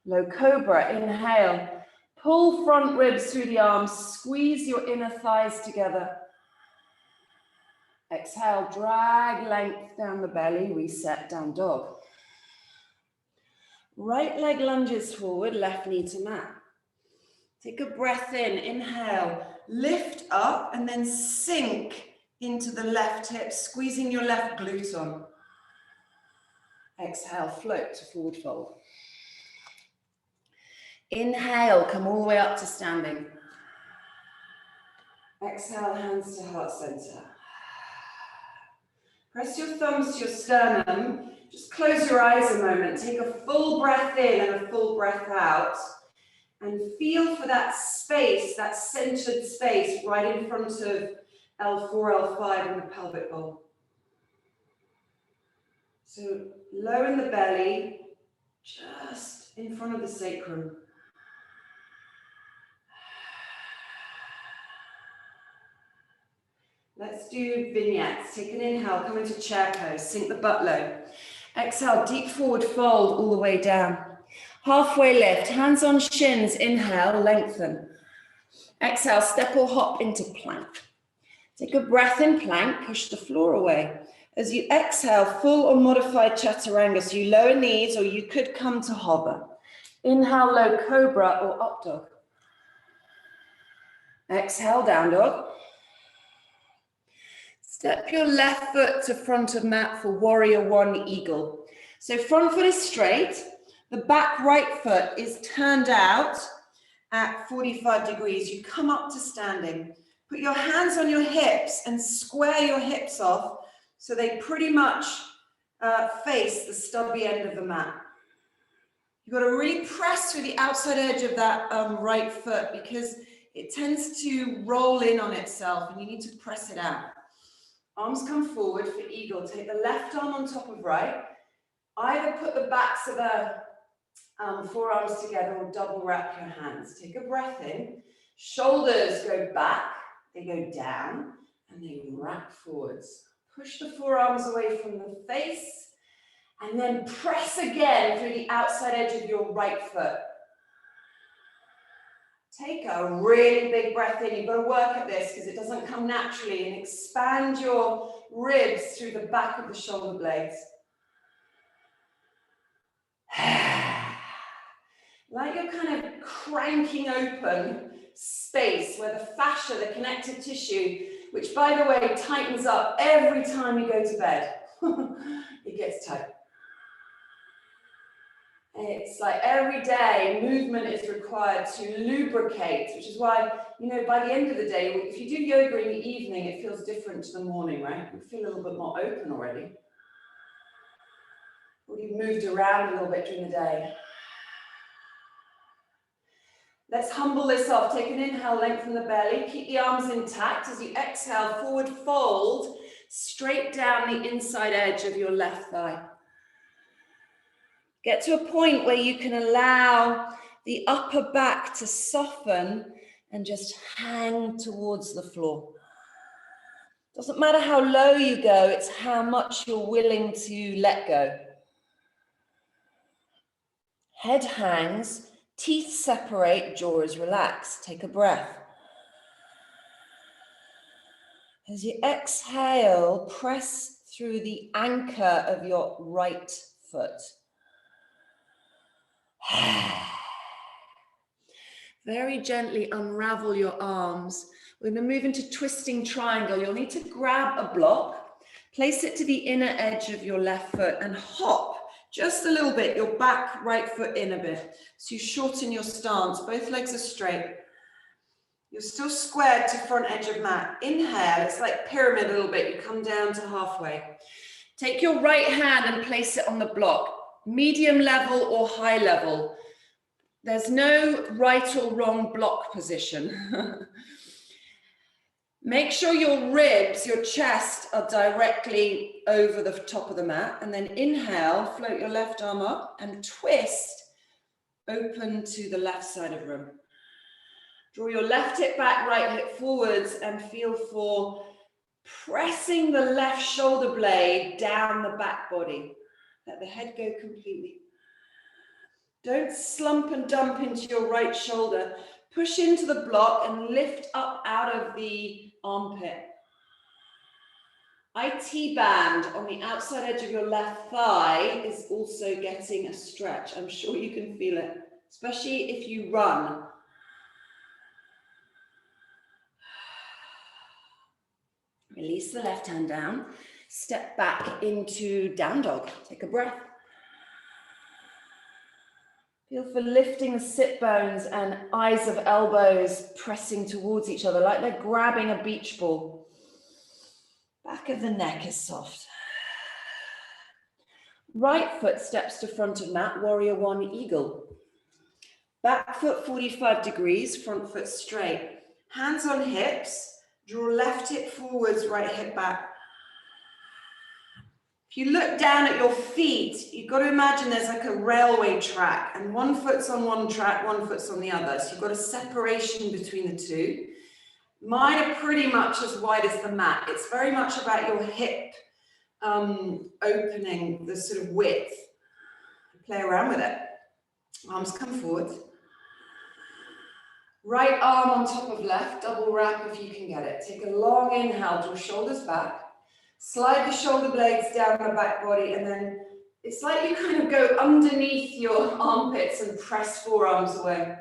A: Low cobra, inhale. Pull front ribs through the arms, squeeze your inner thighs together. Exhale, drag length down the belly, reset, down dog. Right leg lunges forward, left knee to mat. Take a breath in, inhale, lift up and then sink into the left hip, squeezing your left glute on. Exhale, float to forward fold. Inhale, come all the way up to standing. Exhale, hands to heart center. Press your thumbs to your sternum. Just close your eyes a moment. Take a full breath in and a full breath out. And feel for that space, that centered space right in front of L4, L5 in the pelvic bowl. So low in the belly, just in front of the sacrum. Let's do vignettes. Take an inhale, come into chair pose, sink the butt low. Exhale, deep forward fold all the way down. Halfway lift, hands on shins, inhale, lengthen. Exhale, step or hop into plank. Take a breath in plank, push the floor away. As you exhale, full or modified Chaturanga, so you lower knees or you could come to hover. Inhale, low cobra or up dog. Exhale, down dog. Step your left foot to front of mat for warrior one, eagle. So front foot is straight. The back right foot is turned out at 45 degrees. You come up to standing. Put your hands on your hips and square your hips off so they pretty much face the stubby end of the mat. You've got to really press through the outside edge of that right foot because it tends to roll in on itself and you need to press it out. Arms come forward for eagle. Take the left arm on top of right. Either put the backs of the forearms together or double wrap your hands. Take a breath in. Shoulders go back, they go down, and they wrap forwards. Push the forearms away from the face, and then press again through the outside edge of your right foot. Take a really big breath in. You've got to work at this because it doesn't come naturally, and expand your ribs through the back of the shoulder blades. Like you're kind of cranking open space where the fascia, the connective tissue, which by the way tightens up every time you go to bed. It gets tight. It's like every day movement is required to lubricate, which is why, you know, by the end of the day, if you do yoga in the evening, it feels different to the morning, right? You feel a little bit more open already. Or you've moved around a little bit during the day. Let's humble this off. Take an inhale, lengthen the belly. Keep the arms intact. As you exhale, forward fold, straight down the inside edge of your left thigh. Get to a point where you can allow the upper back to soften and just hang towards the floor. Doesn't matter how low you go, it's how much you're willing to let go. Head hangs. Teeth separate, jaw is relaxed. Take a breath. As you exhale, press through the anchor of your right foot. Very gently unravel your arms. We're going to move into twisting triangle. You'll need to grab a block, place it to the inner edge of your left foot and hop just a little bit, your back right foot in a bit. So you shorten your stance, both legs are straight. You're still squared to front edge of mat. Inhale, it's like pyramid a little bit. You come down to halfway. Take your right hand and place it on the block, medium level or high level. There's no right or wrong block position. Make sure your ribs, your chest are directly over the top of the mat, and then inhale, float your left arm up and twist, open to the left side of room. Draw your left hip back, right hip forwards, and feel for pressing the left shoulder blade down the back body. Let the head go completely. Don't slump and dump into your right shoulder. Push into the block and lift up out of the armpit. IT band on the outside edge of your left thigh is also getting a stretch. I'm sure you can feel it, especially if you run. Release the left hand down. Step back into down dog. Take a breath. Feel for lifting the sit bones and eyes of elbows pressing towards each other like they're grabbing a beach ball. Back of the neck is soft. Right foot steps to front of mat, warrior one, eagle. Back foot 45 degrees, front foot straight. Hands on hips, draw left hip forwards, right hip back. If you look down at your feet, you've got to imagine there's like a railway track and one foot's on one track, one foot's on the other. So you've got a separation between the two. Mine are pretty much as wide as the mat. It's very much about your hip opening, the sort of width. Play around with it. Arms come forward. Right arm on top of left, double wrap if you can get it. Take a long inhale, draw shoulders back. Slide the shoulder blades down the back body, and then it's like you kind of go underneath your armpits and press forearms away.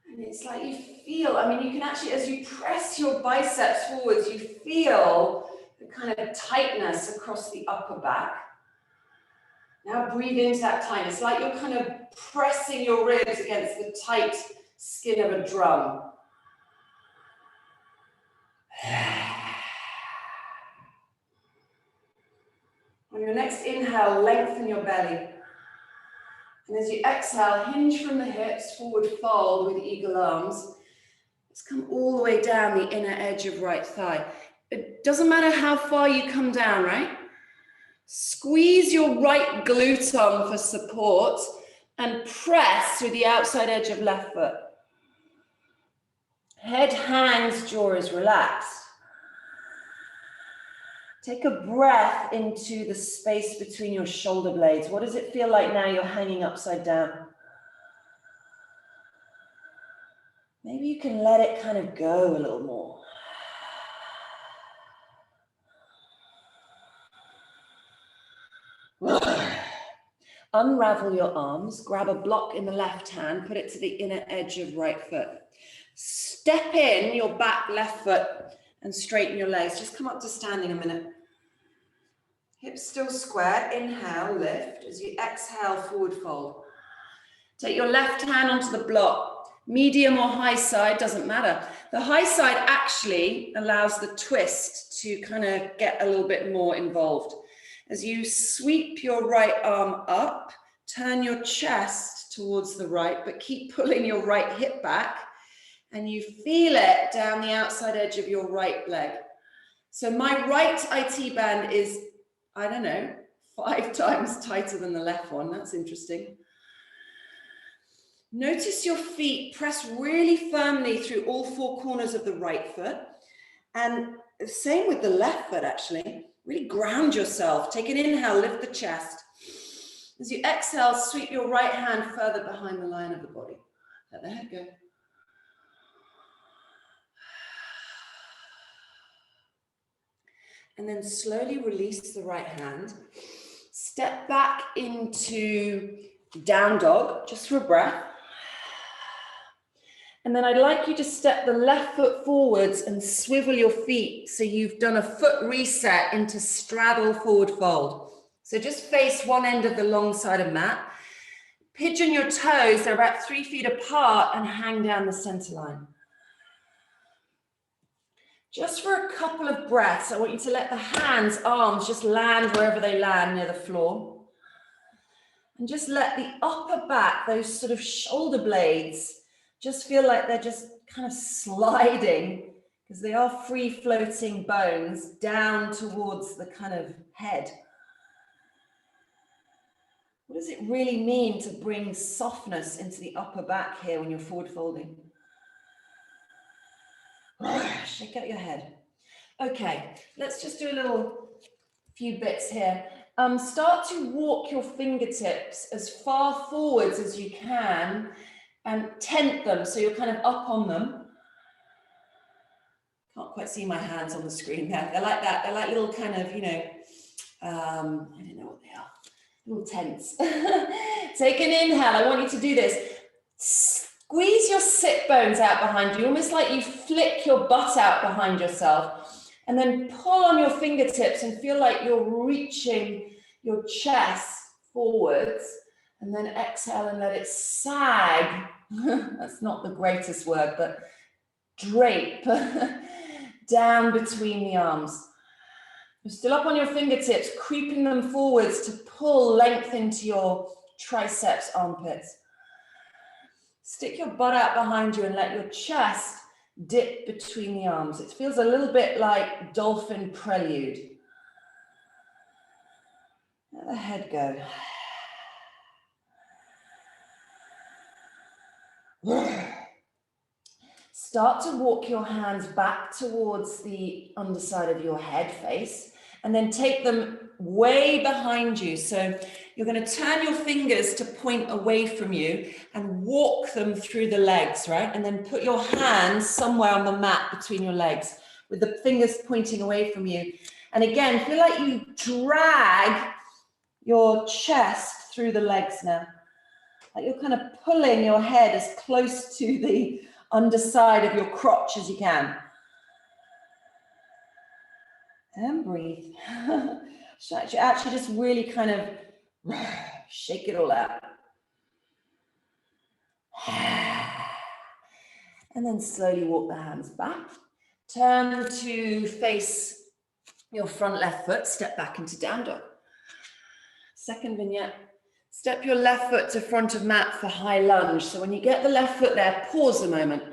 A: And it's like you feel, I mean, you can actually, as you press your biceps forwards, you feel the kind of tightness across the upper back. Now breathe into that tightness, like you're kind of pressing your ribs against the tight skin of a drum. On your next inhale, lengthen your belly. And as you exhale, hinge from the hips, forward fold with eagle arms. Let's come all the way down the inner edge of right thigh. It doesn't matter how far you come down, right? Squeeze your right glute on for support and press through the outside edge of left foot. Head hangs, jaw is relaxed. Take a breath into the space between your shoulder blades. What does it feel like now you're hanging upside down? Maybe you can let it kind of go a little more. Unravel your arms, grab a block in the left hand, put it to the inner edge of right foot. Step in your back left foot and straighten your legs. Just come up to standing a minute. Hips still square. Inhale, lift. As you exhale, forward fold. Take your left hand onto the block. Medium or high side, doesn't matter. The high side actually allows the twist to kind of get a little bit more involved. As you sweep your right arm up, turn your chest towards the right, but keep pulling your right hip back. And you feel it down the outside edge of your right leg. So my right IT band is, I don't know, 5 times tighter than the left one. That's interesting. Notice your feet press really firmly through all 4 corners of the right foot. And same with the left foot, actually. Really ground yourself. Take an inhale, lift the chest. As you exhale, sweep your right hand further behind the line of the body. Let the head go. And then slowly release the right hand. Step back into down dog, just for a breath. And then I'd like you to step the left foot forwards and swivel your feet. So you've done a foot reset into straddle forward fold. So just face one end of the long side of mat. Pigeon your toes, they're about 3 feet apart, and hang down the center line. Just for a couple of breaths, I want you to let the hands, arms just land wherever they land near the floor. And just let the upper back, those sort of shoulder blades, just feel like they're just kind of sliding, because they are free floating bones down towards the kind of head. What does it really mean to bring softness into the upper back here when you're forward folding? Shake out your head. Okay, let's just do a few bits here. Start to walk your fingertips as far forwards as you can and tent them so you're kind of up on them. Can't quite see my hands on the screen there. They're like that. They're like little kind of, you know, I don't know what they are. Little tents. Take an inhale. I want you to do this. Squeeze your sit bones out behind you, almost like you flick your butt out behind yourself. And then pull on your fingertips and feel like you're reaching your chest forwards. And then exhale and let it sag. That's not the greatest word, but drape down between the arms. You're still up on your fingertips, creeping them forwards to pull length into your triceps, armpits. Stick your butt out behind you and let your chest dip between the arms. It feels a little bit like Dolphin prelude. Let the head go. Start to walk your hands back towards the underside of your head face and then take them way behind you. So you're going to turn your fingers to point away from you and walk them through the legs, right? And then put your hands somewhere on the mat between your legs with the fingers pointing away from you. And again, feel like you drag your chest through the legs now. Like you're kind of pulling your head as close to the underside of your crotch as you can. And breathe. So actually just really kind of shake it all out. And then slowly walk the hands back. Turn to face your front left foot, step back into down dog. Second vignette, step your left foot to front of mat for high lunge. So when you get the left foot there, pause a moment.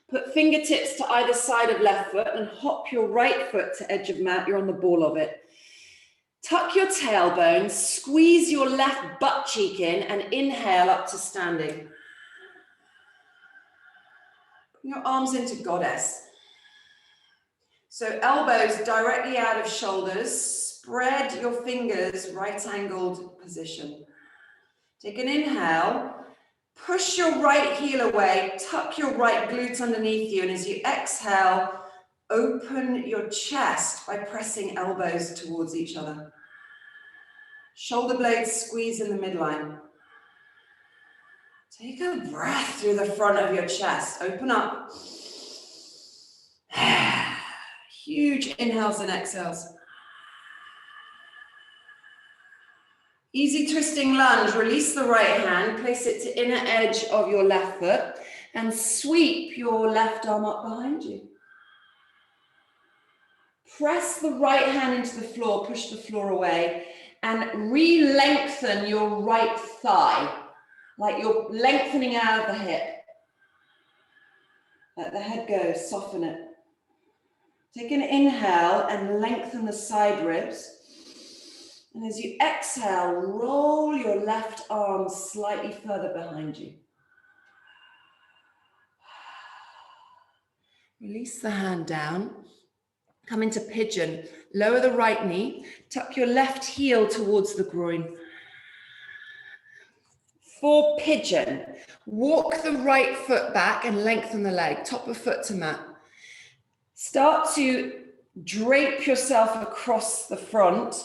A: Put fingertips to either side of left foot and hop your right foot to edge of mat. You're on the ball of it. Tuck your tailbone, squeeze your left butt cheek in and inhale up to standing. Bring your arms into goddess. So elbows directly out of shoulders. Spread your fingers, right angled position. Take an inhale. Push your right heel away. Tuck your right glute underneath you. And as you exhale, open your chest by pressing elbows towards each other. Shoulder blades squeeze in the midline. Take a breath through the front of your chest. Open up. Huge inhales and exhales. Easy twisting lunge. Release the right hand. Place it to inner edge of your left foot and sweep your left arm up behind you. Press the right hand into the floor. Push the floor away and re-lengthen your right thigh. Like you're lengthening out of the hip. Let the head go. Soften it. Take an inhale and lengthen the side ribs. And as you exhale, roll your left arm slightly further behind you. Release the hand down. Come into pigeon. Lower the right knee. Tuck your left heel towards the groin. For pigeon, walk the right foot back and lengthen the leg. Top of foot to mat. Start to drape yourself across the front.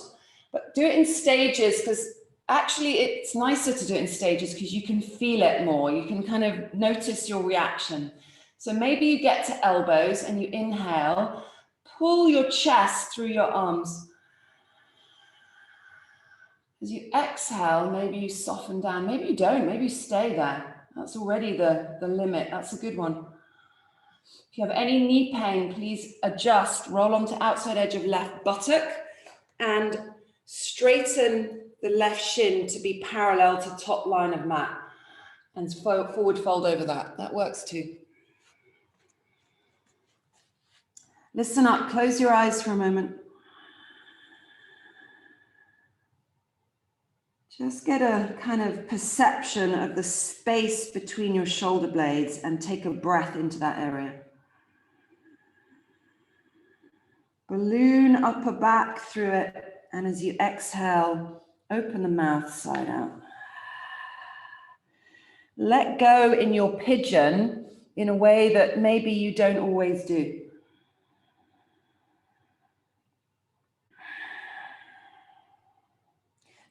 A: But do it in stages, because actually it's nicer to do it in stages because you can feel it more. You can kind of notice your reaction. So maybe you get to elbows and you inhale, pull your chest through your arms. As you exhale, maybe you soften down. Maybe you don't, maybe you stay there. That's already the limit. That's a good one. If you have any knee pain, please adjust. Roll onto outside edge of left buttock and straighten the left shin to be parallel to top line of mat and forward fold over that. That works too. Listen up, close your eyes for a moment. Just get a kind of perception of the space between your shoulder blades and take a breath into that area. Balloon upper back through it. And as you exhale, open the mouth side out. Let go in your pigeon in a way that maybe you don't always do.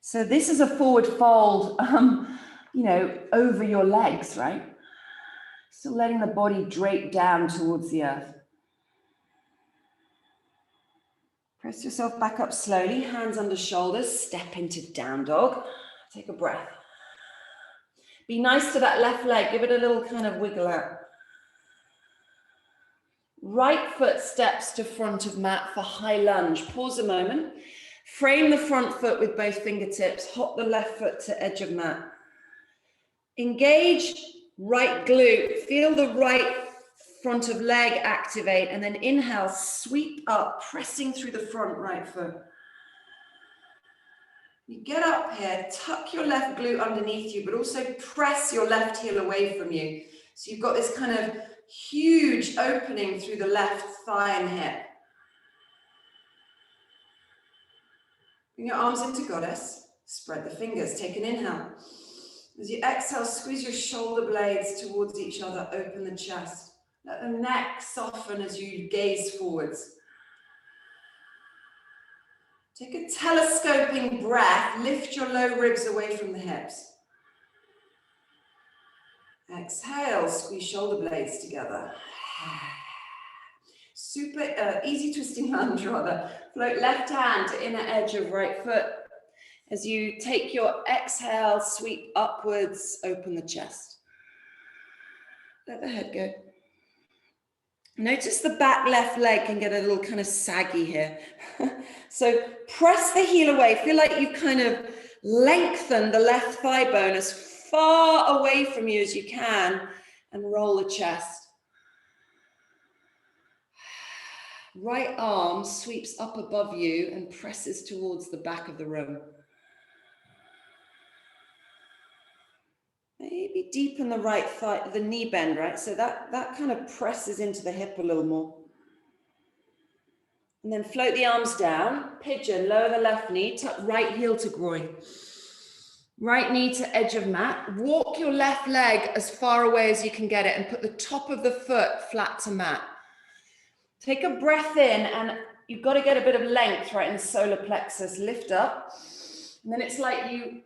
A: So this is a forward fold, over your legs, right? Still letting the body drape down towards the earth. Press yourself back up slowly, hands under shoulders, step into down dog. Take a breath. Be nice to that left leg, give it a little kind of wiggle out. Right foot steps to front of mat for high lunge. Pause a moment. Frame the front foot with both fingertips. Hop the left foot to edge of mat. Engage right glute. Feel the right front of leg activate, and then inhale, sweep up, pressing through the front right foot. You get up here, tuck your left glute underneath you, but also press your left heel away from you. So you've got this kind of huge opening through the left thigh and hip. Bring your arms into goddess, spread the fingers, take an inhale. As you exhale, squeeze your shoulder blades towards each other, open the chest. Let the neck soften as you gaze forwards. Take a telescoping breath, lift your low ribs away from the hips. Exhale, squeeze shoulder blades together. Super easy twisting lunge rather. Float left hand to inner edge of right foot. As you take your exhale, sweep upwards, open the chest. Let the head go. Notice the back left leg can get a little kind of saggy here. So press the heel away. Feel like you kind of lengthen the left thigh bone as far away from you as you can and roll the chest. Right arm sweeps up above you and presses towards the back of the room. Maybe deepen the right thigh, the knee bend, right? So that kind of presses into the hip a little more. And then float the arms down, pigeon, lower the left knee, tuck right heel to groin. Right knee to edge of mat. Walk your left leg as far away as you can get it and put the top of the foot flat to mat. Take a breath in and you've got to get a bit of length right in the solar plexus. Lift up. And then it's like you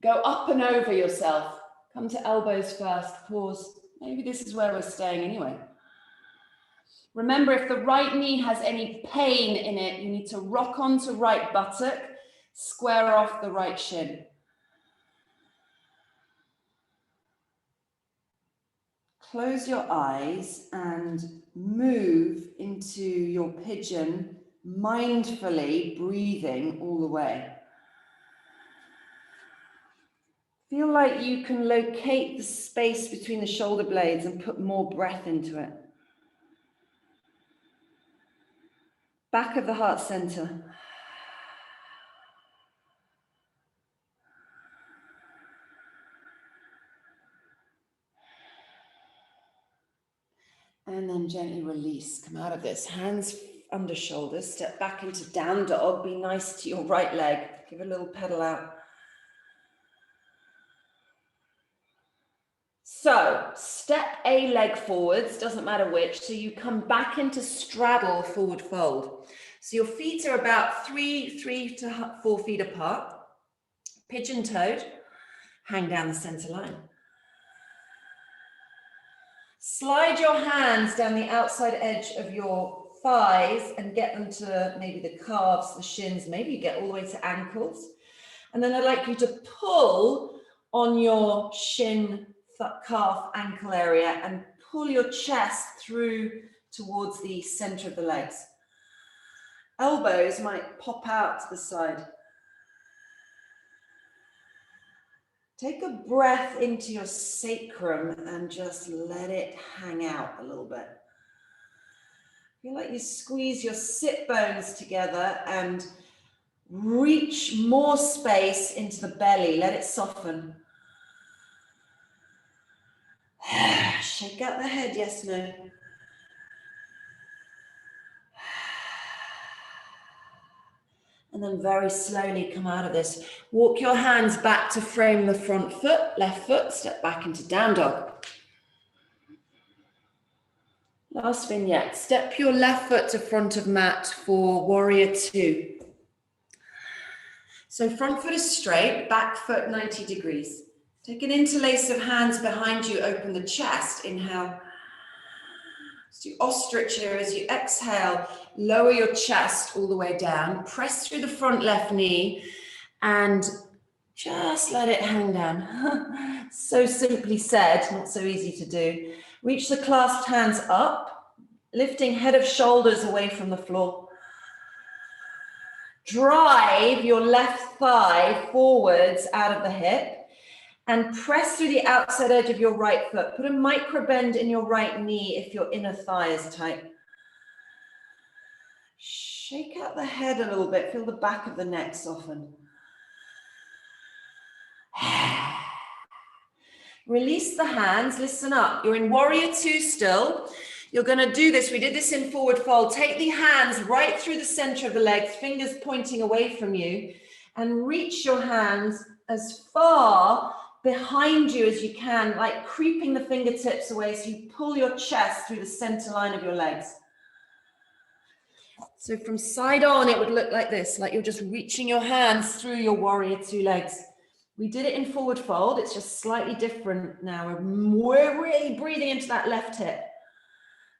A: go up and over yourself. Come to elbows first. Pause. Maybe this is where we're staying anyway. Remember, if the right knee has any pain in it, you need to rock onto right buttock, square off the right shin. Close your eyes and move into your pigeon, mindfully breathing all the way. Feel like you can locate the space between the shoulder blades and put more breath into it. Back of the heart center. And then gently release, come out of this. Hands under shoulders, step back into down dog. Be nice to your right leg. Give a little pedal out. So step a leg forwards, doesn't matter which. So you come back into straddle forward fold. So your feet are about 3 to 4 feet apart. Pigeon toed, hang down the center line. Slide your hands down the outside edge of your thighs and get them to maybe the calves, the shins, maybe you get all the way to ankles. And then I'd like you to pull on your shin, calf, ankle area and pull your chest through towards the center of the legs. Elbows might pop out to the side. Take a breath into your sacrum and just let it hang out a little bit. Feel like you squeeze your sit bones together and reach more space into the belly. Let it soften. Shake out the head, yes, no. And then very slowly come out of this. Walk your hands back to frame the front foot, left foot, step back into down dog. Last vignette. Step your left foot to front of mat for warrior two. So front foot is straight, back foot 90 degrees. Take an interlace of hands behind you, open the chest, inhale. Let's do ostrich here as you exhale, lower your chest all the way down, press through the front left knee and just let it hang down. So simply said, not so easy to do. Reach the clasped hands up, lifting head of shoulders away from the floor. Drive your left thigh forwards out of the hip and press through the outside edge of your right foot. Put a micro bend in your right knee if your inner thigh is tight. Shake out the head a little bit. Feel the back of the neck soften. Release the hands. Listen up. You're in warrior two still. You're going to do this. We did this in forward fold. Take the hands right through the center of the legs, fingers pointing away from you, and reach your hands as far behind you as you can, like creeping the fingertips away so you pull your chest through the center line of your legs. So from side on, it would look like this, like you're just reaching your hands through your warrior two legs. We did it in forward fold. It's just slightly different now. We're really breathing into that left hip.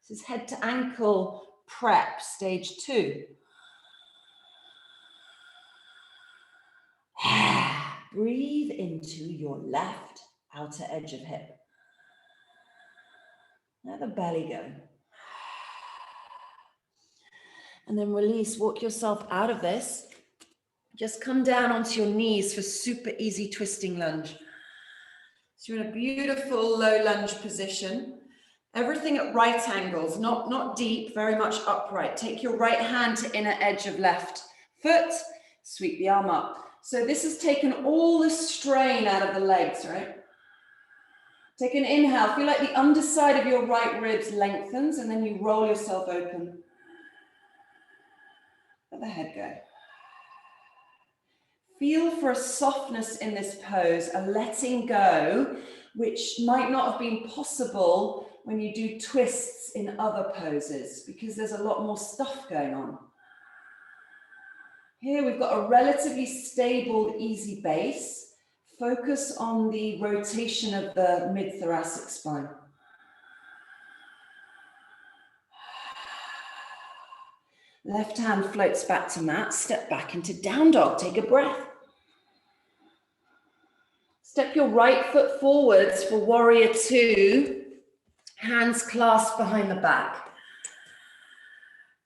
A: This is head to ankle prep, stage 2. Breathe into your left outer edge of hip. Let the belly go. And then release, walk yourself out of this. Just come down onto your knees for super easy twisting lunge. So you're in a beautiful low lunge position. Everything at right angles, not deep, very much upright. Take your right hand to inner edge of left foot, sweep the arm up. So this has taken all the strain out of the legs, right? Take an inhale, feel like the underside of your right ribs lengthens, and then you roll yourself open. Let the head go. Feel for a softness in this pose, a letting go, which might not have been possible when you do twists in other poses, because there's a lot more stuff going on. Here we've got a relatively stable, easy base. Focus on the rotation of the mid-thoracic spine. Left hand floats back to mat, step back into down dog, take a breath. Step your right foot forwards for warrior two, hands clasped behind the back.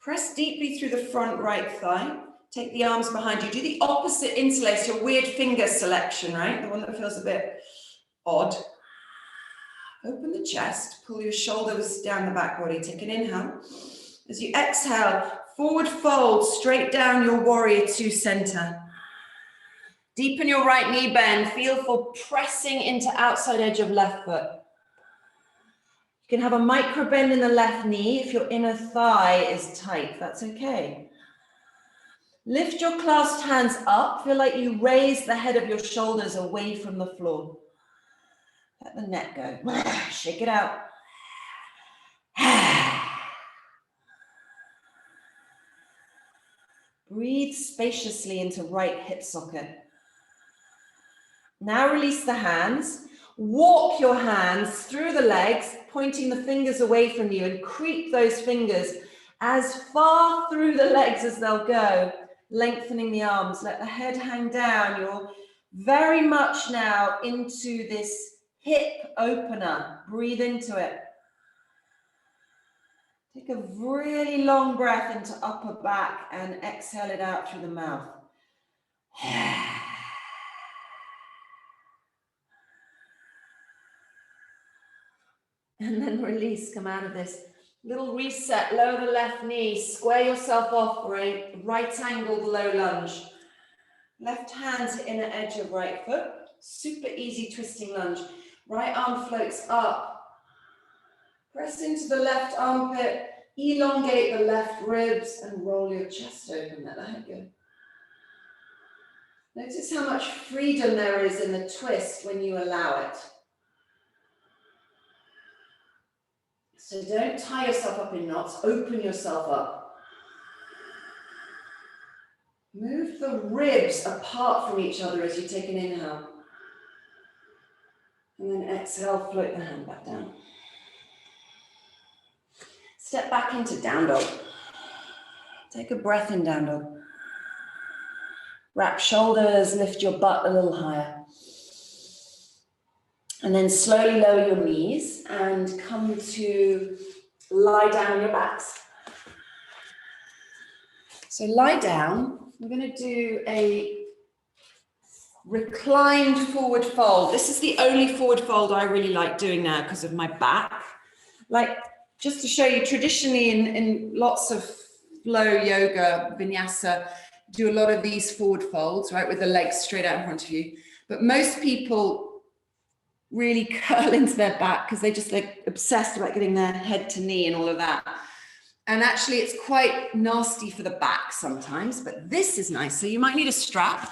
A: Press deeply through the front right thigh, take the arms behind you. Do the opposite interlace, your weird finger selection, right? The one that feels a bit odd. Open the chest, pull your shoulders down the back body, take an inhale. As you exhale, forward fold straight down your warrior two center. Deepen your right knee bend. Feel for pressing into outside edge of left foot. You can have a micro bend in the left knee if your inner thigh is tight. That's okay. Lift your clasped hands up. Feel like you raise the head of your shoulders away from the floor. Let the neck go. Shake it out. Breathe spaciously into right hip socket. Now release the hands. Walk your hands through the legs, pointing the fingers away from you, and creep those fingers as far through the legs as they'll go, lengthening the arms. Let the head hang down. You're very much now into this hip opener. Breathe into it. Take a really long breath into upper back and exhale it out through the mouth. And then release, come out of this. Little reset, lower the left knee, square yourself off for a right angled low lunge. Left hand to inner edge of right foot, super easy twisting lunge. Right arm floats up. Press into the left armpit, elongate the left ribs and roll your chest open, let the head go. Notice how much freedom there is in the twist when you allow it. So don't tie yourself up in knots, open yourself up. Move the ribs apart from each other as you take an inhale. And then exhale, float the hand back down. Step back into down dog. Take a breath in down dog. Wrap shoulders, lift your butt a little higher. And then slowly lower your knees and come to lie down on your backs. So lie down. We're going to do a reclined forward fold. This is the only forward fold I really like doing now because of my back. Like, just to show you, traditionally in lots of flow yoga, vinyasa, do a lot of these forward folds, right, with the legs straight out in front of you. But most people really curl into their back because they just like obsessed about getting their head to knee and all of that. And actually it's quite nasty for the back sometimes, but this is nice. So you might need a strap.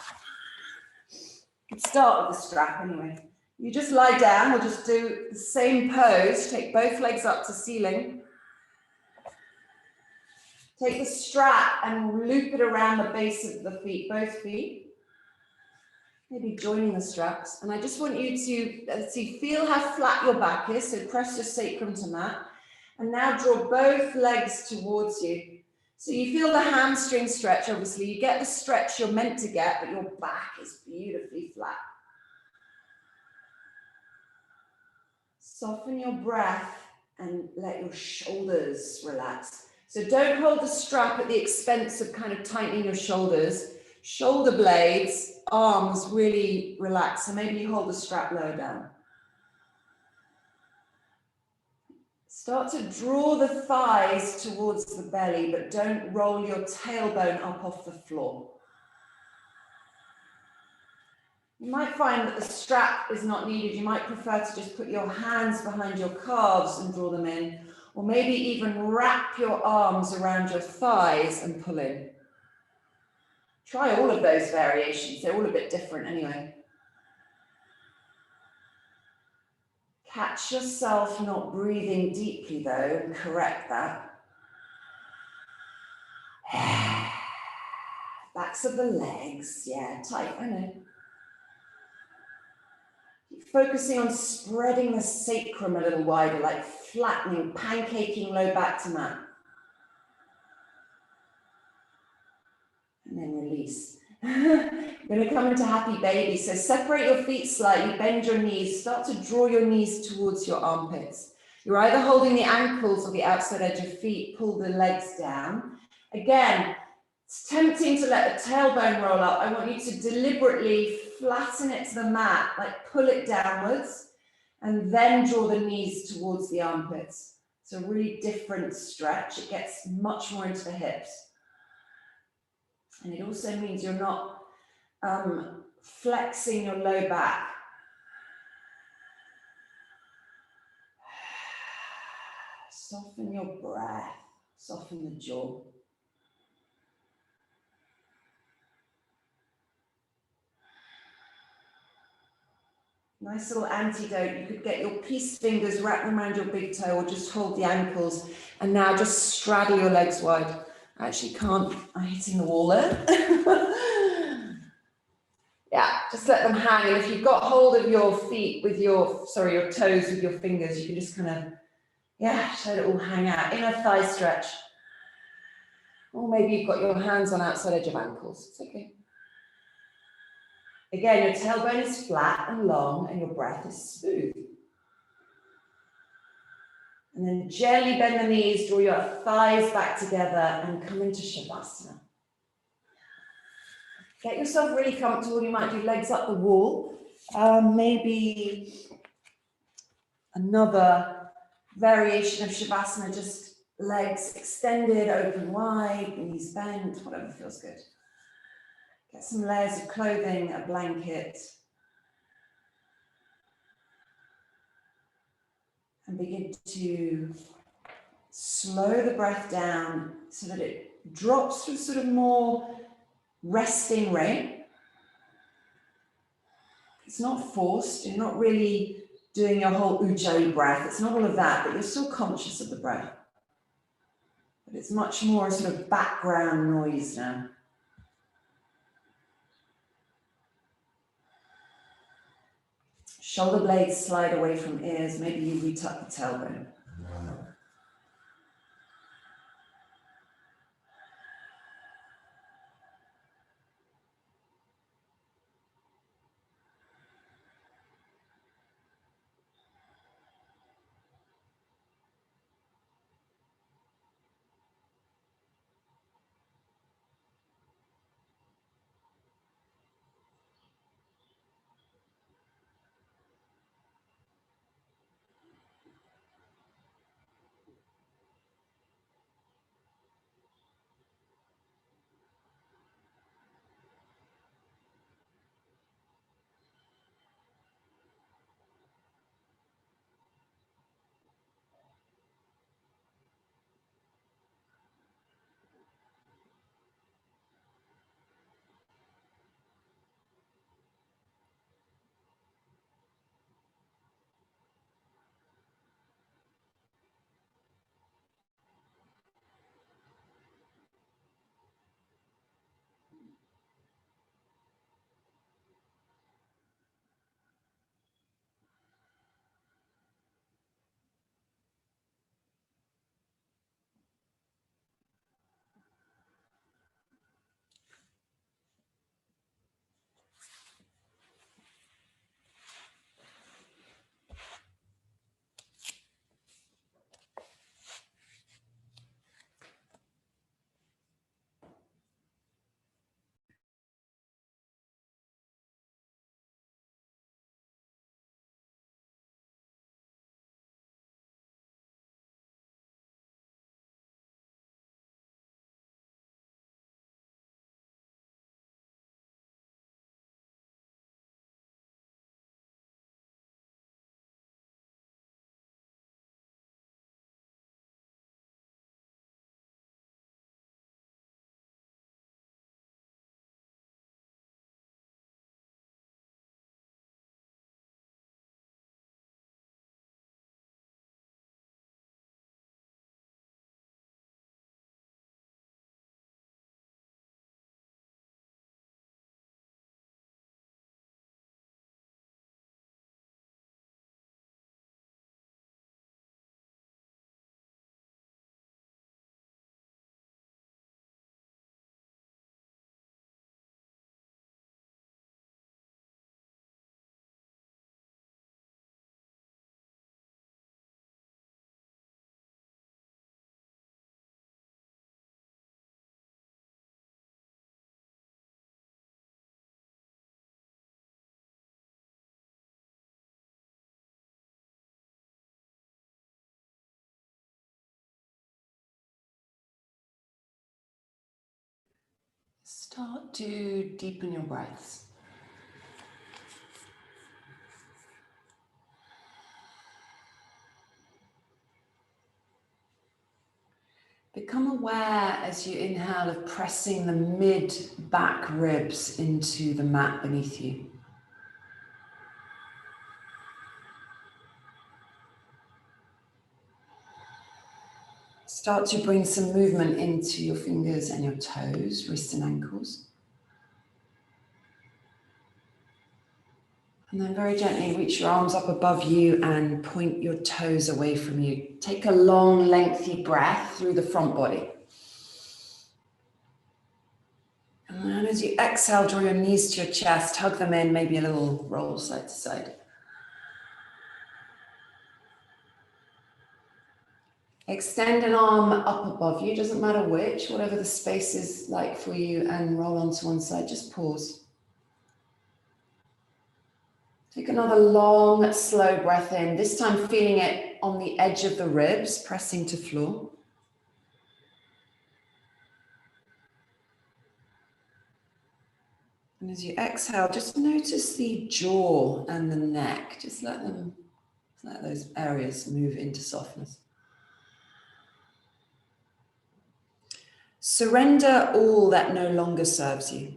A: You can start with the strap anyway. You just lie down. We'll just do the same pose. Take both legs up to ceiling. Take the strap and loop it around the base of the feet, both feet. Maybe joining the straps. And I just want you to, let's see, feel how flat your back is. So press your sacrum to mat. And now draw both legs towards you. So you feel the hamstring stretch, obviously. You get the stretch you're meant to get, but your back is beautifully flat. Soften your breath and let your shoulders relax. So don't hold the strap at the expense of kind of tightening your shoulders. Shoulder blades, arms really relax. So maybe you hold the strap lower down. Start to draw the thighs towards the belly, but don't roll your tailbone up off the floor. You might find that the strap is not needed. You might prefer to just put your hands behind your calves and draw them in, or maybe even wrap your arms around your thighs and pull in. Try all of those variations. They're all a bit different anyway. Catch yourself not breathing deeply though, and correct that. Backs of the legs, yeah, tight, I know. Keep focusing on spreading the sacrum a little wider, like flattening, pancaking low back to mat. And then release. You're going to come into happy baby. So separate your feet slightly, bend your knees, start to draw your knees towards your armpits. You're either holding the ankles or the outside edge of feet, pull the legs down. Again, it's tempting to let the tailbone roll up. I want you to deliberately flatten it to the mat, like pull it downwards, and then draw the knees towards the armpits. It's a really different stretch. It gets much more into the hips. And it also means you're not flexing your low back. Soften your breath, soften the jaw. Nice little antidote. You could get your peace fingers, wrap them around your big toe, or just hold the ankles. And now just straddle your legs wide. I actually can't, I'm hitting the wall there. Yeah, just let them hang. And if you've got hold of your feet with your toes with your fingers, you can just kind of, just let it all hang out. Inner thigh stretch. Or maybe you've got your hands on outside edge of ankles. It's okay. Again, your tailbone is flat and long and your breath is smooth. And then gently bend the knees, draw your thighs back together and come into Shavasana. Get yourself really comfortable. You might do legs up the wall. Maybe another variation of Shavasana, just legs extended, open wide, knees bent, whatever feels good. Get some layers of clothing, a blanket. And begin to slow the breath down so that it drops to a sort of more resting rate. It's not forced. You're not really doing your whole ujjayi breath. It's not all of that, but you're still conscious of the breath. But it's much more a sort of background noise now. Shoulder blades slide away from ears. Maybe you retuck the tailbone. Start to deepen your breaths. Become aware as you inhale of pressing the mid-back ribs into the mat beneath you. Start to bring some movement into your fingers and your toes, wrists and ankles. And then very gently reach your arms up above you and point your toes away from you. Take a long, lengthy breath through the front body. And then as you exhale, draw your knees to your chest, hug them in, maybe a little roll side to side. Extend an arm up above you, doesn't matter which, whatever the space is like for you, and roll onto one side. Just pause. Take another long, slow breath in, this time feeling it on the edge of the ribs, pressing to floor. And as you exhale, just notice the jaw and the neck. Just let those areas move into softness. Surrender all that no longer serves you.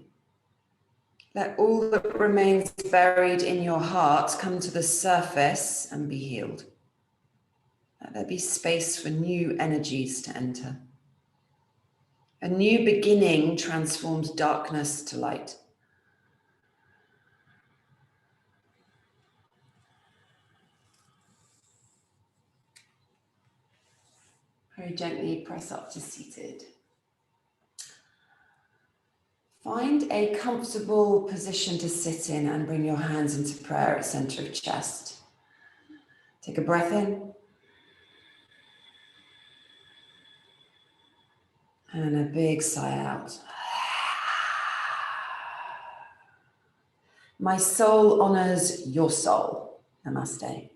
A: Let all that remains buried in your heart come to the surface and be healed. Let there be space for new energies to enter. A new beginning transforms darkness to light. Very gently press up to seated. Find a comfortable position to sit in and bring your hands into prayer at center of chest. Take a breath in. And a big sigh out. My soul honors your soul. Namaste.